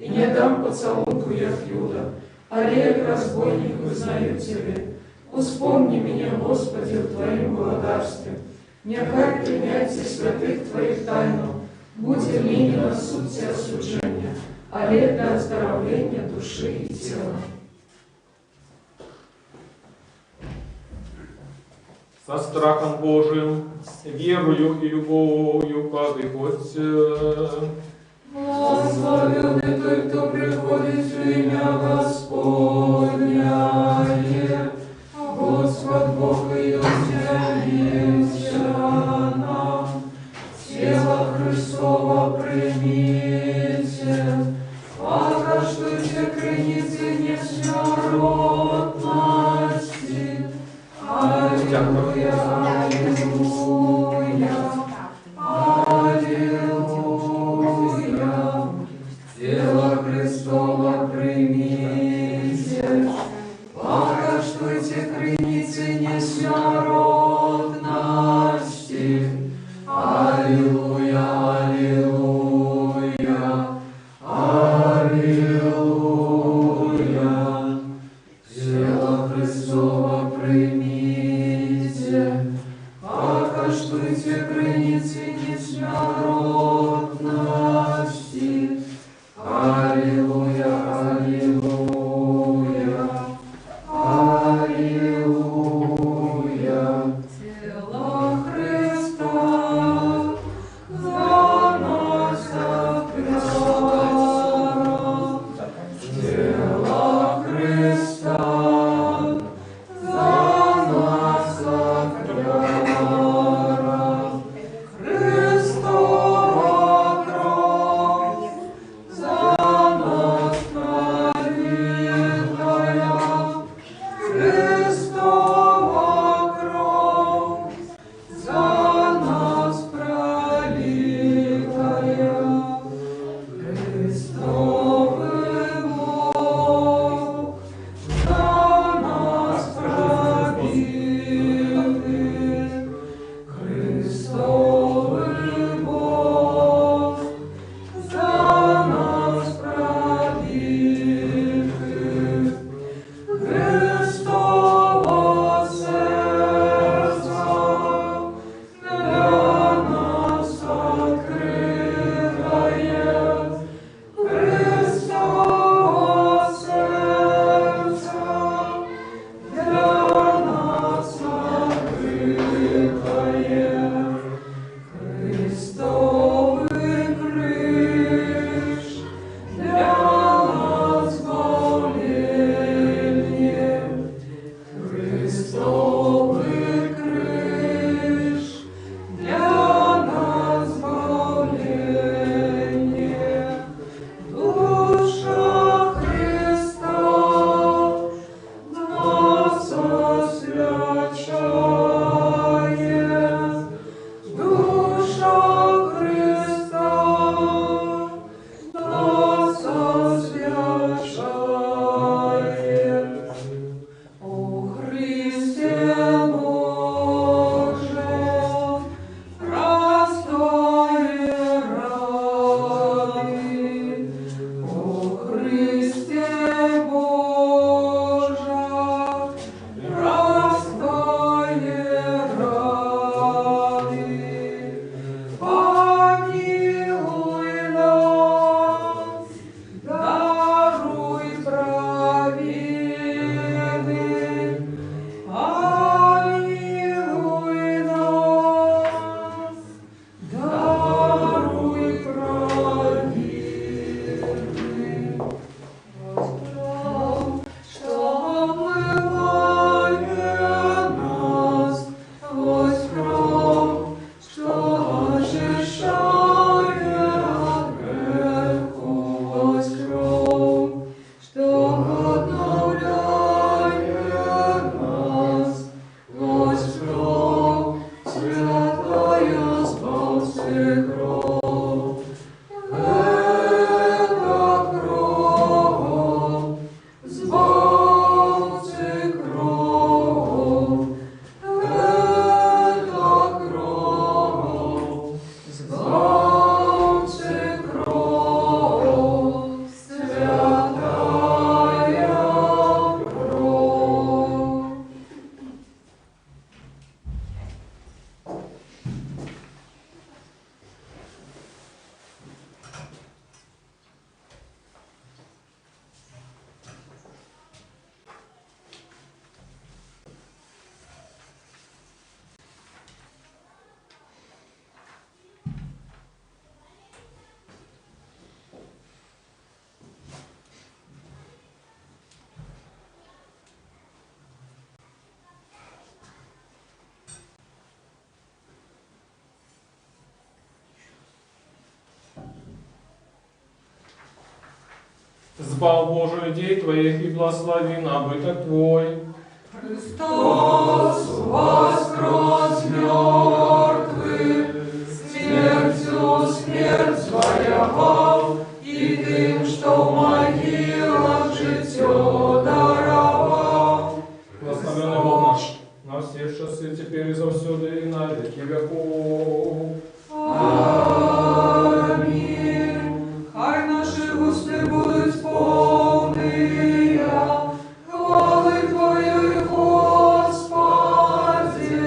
и не дам поцелунку, як Юда, Олег, разбойник, вызнаю Тебе. Успомни меня, Господи, в Твоем благодарстве. Нехай принятие святых Твоих тайнов будет ныне на суд и осуждения, Олег для оздоровления души и тела. Со страхом Божиим, верою и любовью подыходьте. Благословенный Той, кто приходит в имя Господня. Господь Бог ее явился нам. Тело Христово примите. Покажите креницы несмиротности. Аллилуйя, аллилуйя, аллилуйя. Тело Христово примите. Покажите креницы несмиротности. Аллилуйя, аллилуйя, аллилуйя. Тело Христово примите. Покажите креницы несмиротности. Аллилуйя, аллилуйя. Збав Боже людей Твоих и благослови набыток Твой. Христос воскрес мертвых, смертью смерть своевал, и тем, что в могилах житье даровал. Благословенный Бог наш, на все часы, теперь и завсюду, и на веки веков. Аминь. Хай наши усты будут полные хвалы Твоей, Господи,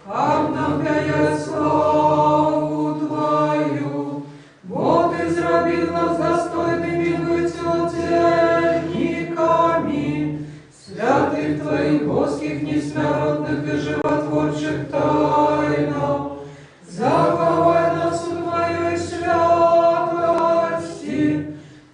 как нам пять славу Твою. Вот и зробил нас достойными быть утельниками святых Твоих божских, несмертных и животворчих тайнах. Заховай нас у Твоей святости,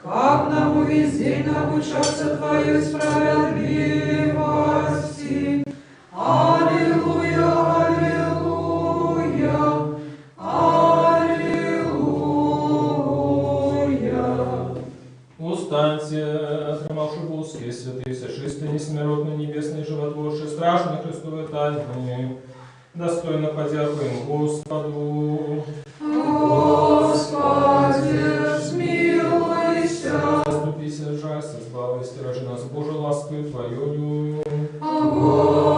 как нам увесь день обучаться Твоей справедливости. Аллилуйя, аллилуйя, аллилуйя. Устаньте, отремавши узкие, святые, всешистые, несмиротные, небесные, животворшие, страшные Христовые тайны, достойно подякуем Господу. Господи, смилуйся. Заступись, жалься, избавь, стиражи нас, Боже, ласкою Твоею.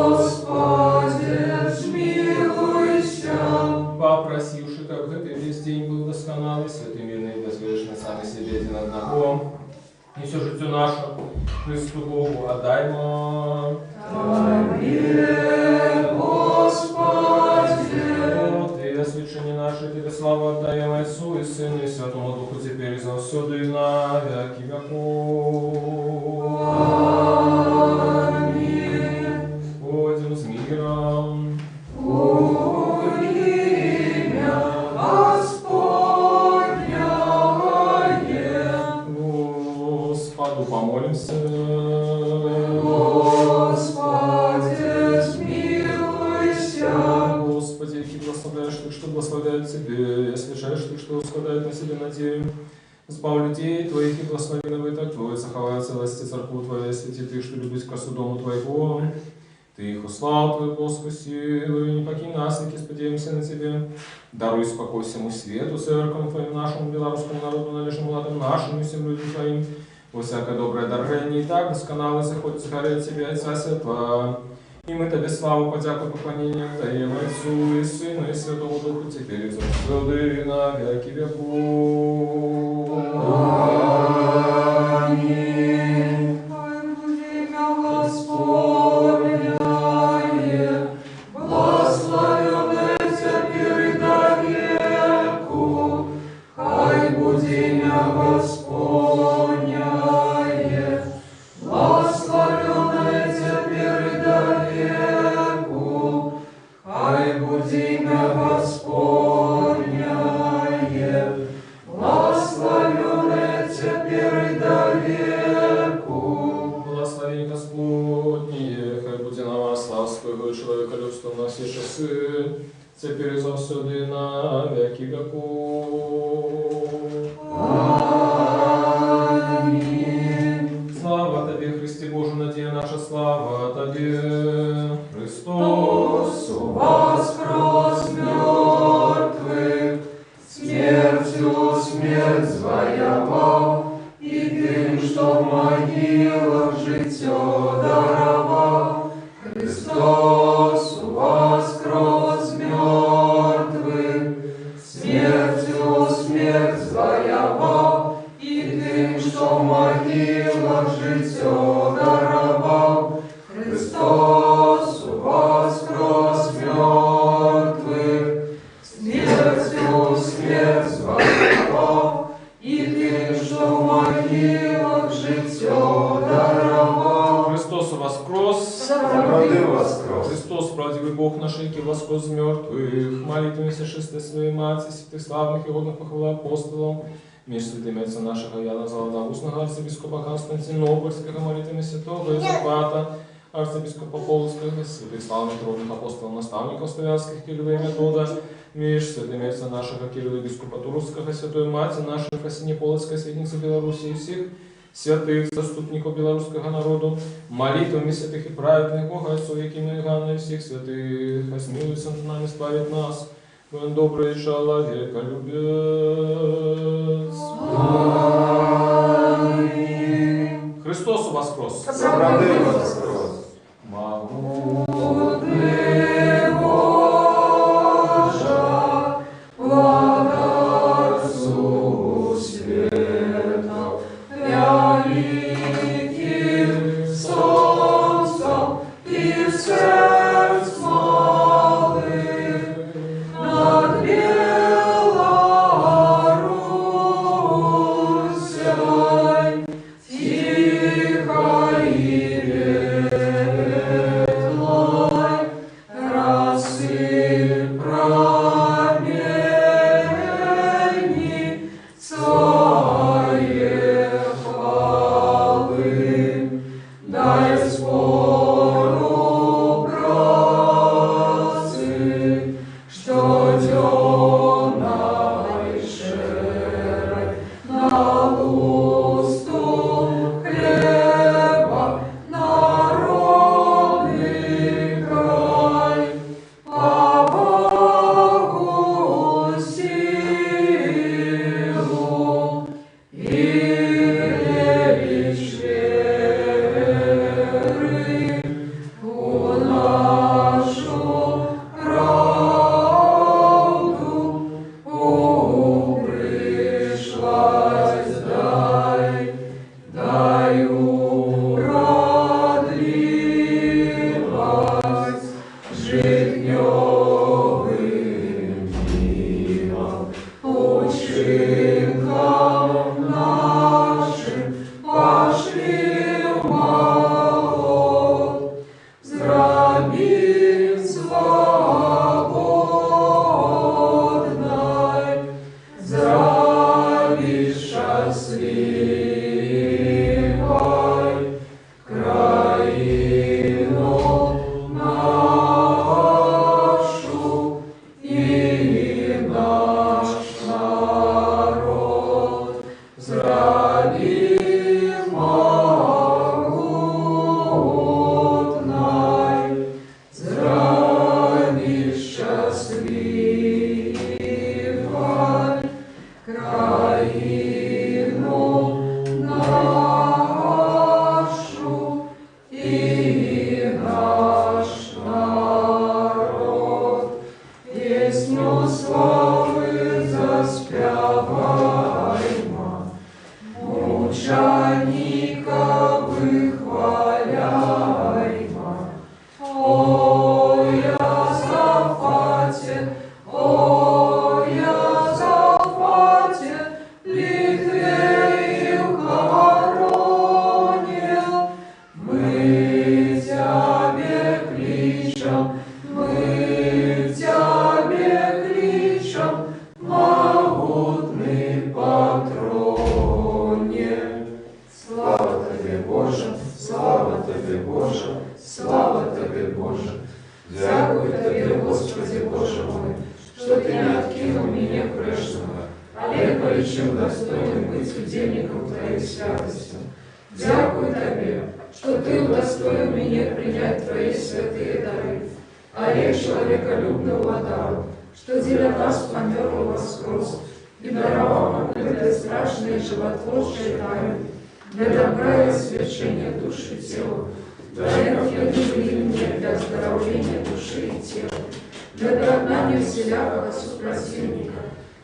Господи, смилуйся. Попросивши, как ты весь день был досконалый, святый, мирный и безгрешный, сами себе один одного, и все житие наше Христу Богу отдаймо. Тебе, Господи. Вот и освящение наше Тебе славу отдаем Отцу и Сыну и Святому Духу, теперь и завсюду и на веки веков. Аминь. Ходим с миром. Имя Господнее. Господу помолимся. Господи, смилуйся. Господи, если благословляешь Ты, что благословляют Тебе, если лишаешь Ты, что складает на себе надею. Избав людей Твоих и благослови набыток Твой, заховай целости церкву Твою, святи Ты, что любить красу дому Твоего. Ты их услал Твою плоскую силу, и не покинь нас, и сподеемся на Тебе. Даруй спокой всему свету, церквам Твоим, нашему белорусскому народу, належному ладам нашим и всем людям Твоим. Во всякое доброе даржение и так досконало заходит царя от Тебя, Отца Святого. И мы Тебе славу, подяку, поклонение даем Отцу и Сыну и Святому Духу, теперь и завсюду и на веки веков. Аминь. Хай будет имя Господнее, благословенное теперь и до веку. Хай будет имя Господнее, благословенное теперь и до веку. Хай будет имя Господнее, благословенное теперь и до веку. Благослови Господне, хай буде на вас славского человеколюбства на все часы, теперь и завсюду и на веки веков. Аминь. Слава Тебе, Христе Боже, надея наша, слава Тебе, Христос. Воскрес мертвых, смертью смерть завоевал, и тем, что в могилах житье даровал. Христос воскрес мертвых, смертью смерть завоевал, и тем, что в могилах житье даровал. Христос воскрес мертвых, смертью смерть завоевал, и тем, что в могилах житье даровал. Христос воскрес, Правды воскрес. Христос, правдивый Бог наш, и воскрес из мертвых, молитвами всешестой своей Матери, святых славных и годных похвалы апостолов, между святыми отца нашего Яна Золотоустного, арцебископа Константинопольского, молитвами святого Иозафата, арцебископа Полоцкого, святых славных родных апостолов, наставников славянских Кирилла и Метода, между святыми отца нашего Кирилла епископа Турского, святой Мати нашей Фасине Полоцкой, светницы Беларуси и всех святых заступников белорусского народу, молитвами святых и праведных Бога Отцов, Якима и Ганна и всех святых, осмилуйся над нами, спавить нас, он добрый человеколюбец. Аминь. Христос воскрес! Заправды воскрес! Могу Ты, Божа, Владарцу света, великим солнцем и сердц малых, над Белорусей тихо и ветлой рассыпь промени Твоей хвалы. Дай спору, братцы, что темной шерой на лусту хлеба народный край по Богу силу и величь веры у нашу правду упрышлась дай уродливость житнёвым миром, учинкам нашим пошли в молот, зраби свободной, зраби счастливой краину нашу и наш народ, зраби могутной, зраби счастливой краину нашу и наш народ. Песню славы заспяваймо, мученика выхваляймо. О, Иосафате, Литве и в короне, мы тебе кличем, могутный патроне. Слава Тебе, Боже! Слава Тебе, Боже! Слава Тебе, Боже! Дякую Тебе, Господи, Боже мой, что Ты не откинул меня грешного, але полечил достойным быть удельником Твоей святости. Дякую Тебе, что Ты удостоил меня принять Твои святые дары, але человеколюбного дару, что для нас помер и воскрес, и даровал нам это страшное и животворчее тайны, для добра и освящения души и тела, для необходимых для оздоровления души и тела, для прогнания всякого супротивника,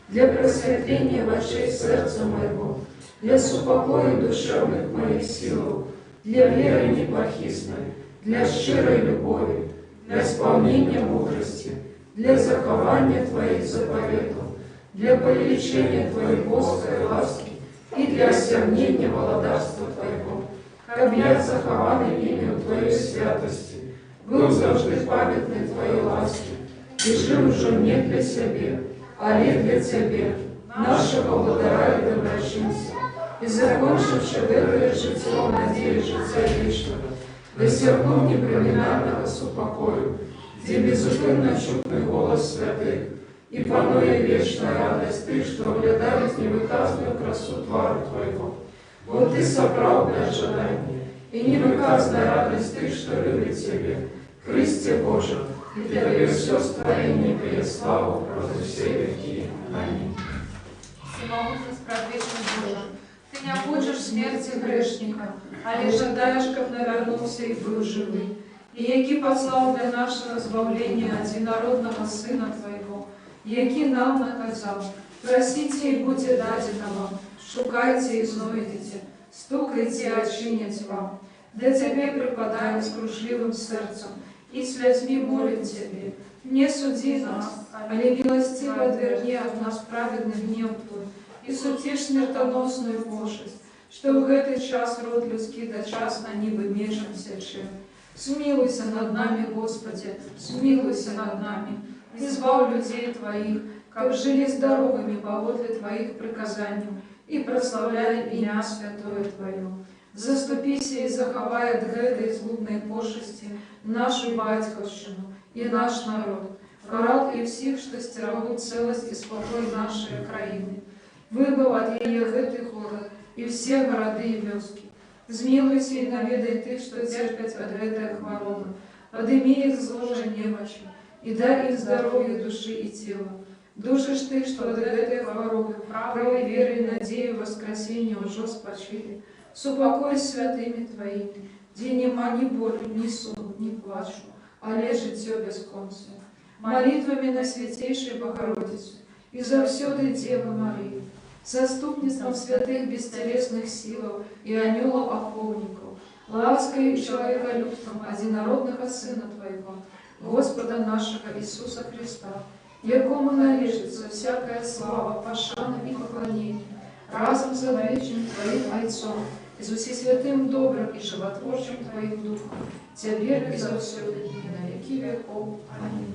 для просветления вошей сердца моего, для супокоя душевных моих сил, для веры непохисной, для щирой любови, для исполнения мудрости, для захования Твоих заповедов, для полечения Твоей Божской ласки и для осернения володарства Твоего, как я захованный имя Твоей святости, был завжди памятный Твоей ласки, и жил уже не для себя, але для Тебе, нашего владара и доброчинца, и закончивши в это житье надею життя вечного, досягнув неприминального супокою, где безупинно чутный голос святых, и пануя вечная радость Ты, что оглядались невыказную красу твара Твоего. бо Ты соправдное ожидание, и невыказная радость Ты, что любит Тебе. Христе Боже, и Тебе все створение пред славу против все веки. Аминь. Всемогутность предвечный Боже, Ты не обучишь смерти грешника, а лишь ожидаешь, как навернулся и был живый. И яки послал для нашего избавления единородного Сына Твоего, яки нам наказал. Просите и будьте дадено вам, шукайте и знойдете, стукайте и отчинять вам. Для Тебе преподаем с крушливым сердцем, и с людьми молим Тебе. Не суди нас, али милостиво отверни от нас праведный гнев Твой, и сутишь смертоносную пошесть, что в этот час род людский до час на небо межемся чем. Смилуйся над нами, Господи, смилуйся над нами, избавь людей Твоих, как жили здоровыми поводле Твоих приказаний, и прославляй имя святое Твое. Заступися и заховай от гэтай злобной пошести нашу батьковщину и наш народ, карал и всех, что стерегут целость и спокой нашей краины. Выбыв от ее гэты город и все города и вёски. Змилуйся и наведай Ты, что терпят от гэтай хвороби. Подыми их зложа немочи, и дай им здоровье души и тела. Душишь Ты, что от гэтай хвороби правой верой и надею воскресения уже спочили. Супокой святыми Твоими, где нема ни боли, ни суду, ни плачу, а лежит все бесконце. Молитвами на Святейшей Богородицу и завсёды Девы Марии, заступництвом святых бестелесных силов и ангелов-охотников, лаской и человеколюбством одинородного Сына Твоего, Господа нашего Иисуса Христа, якому належится всякая слава, пошана и поклонение, разом за вечным Твоим Отцом, и за всесвятым добрым и животворчим Твоим Духом, Тебе и за все и на веки веков. Аминь.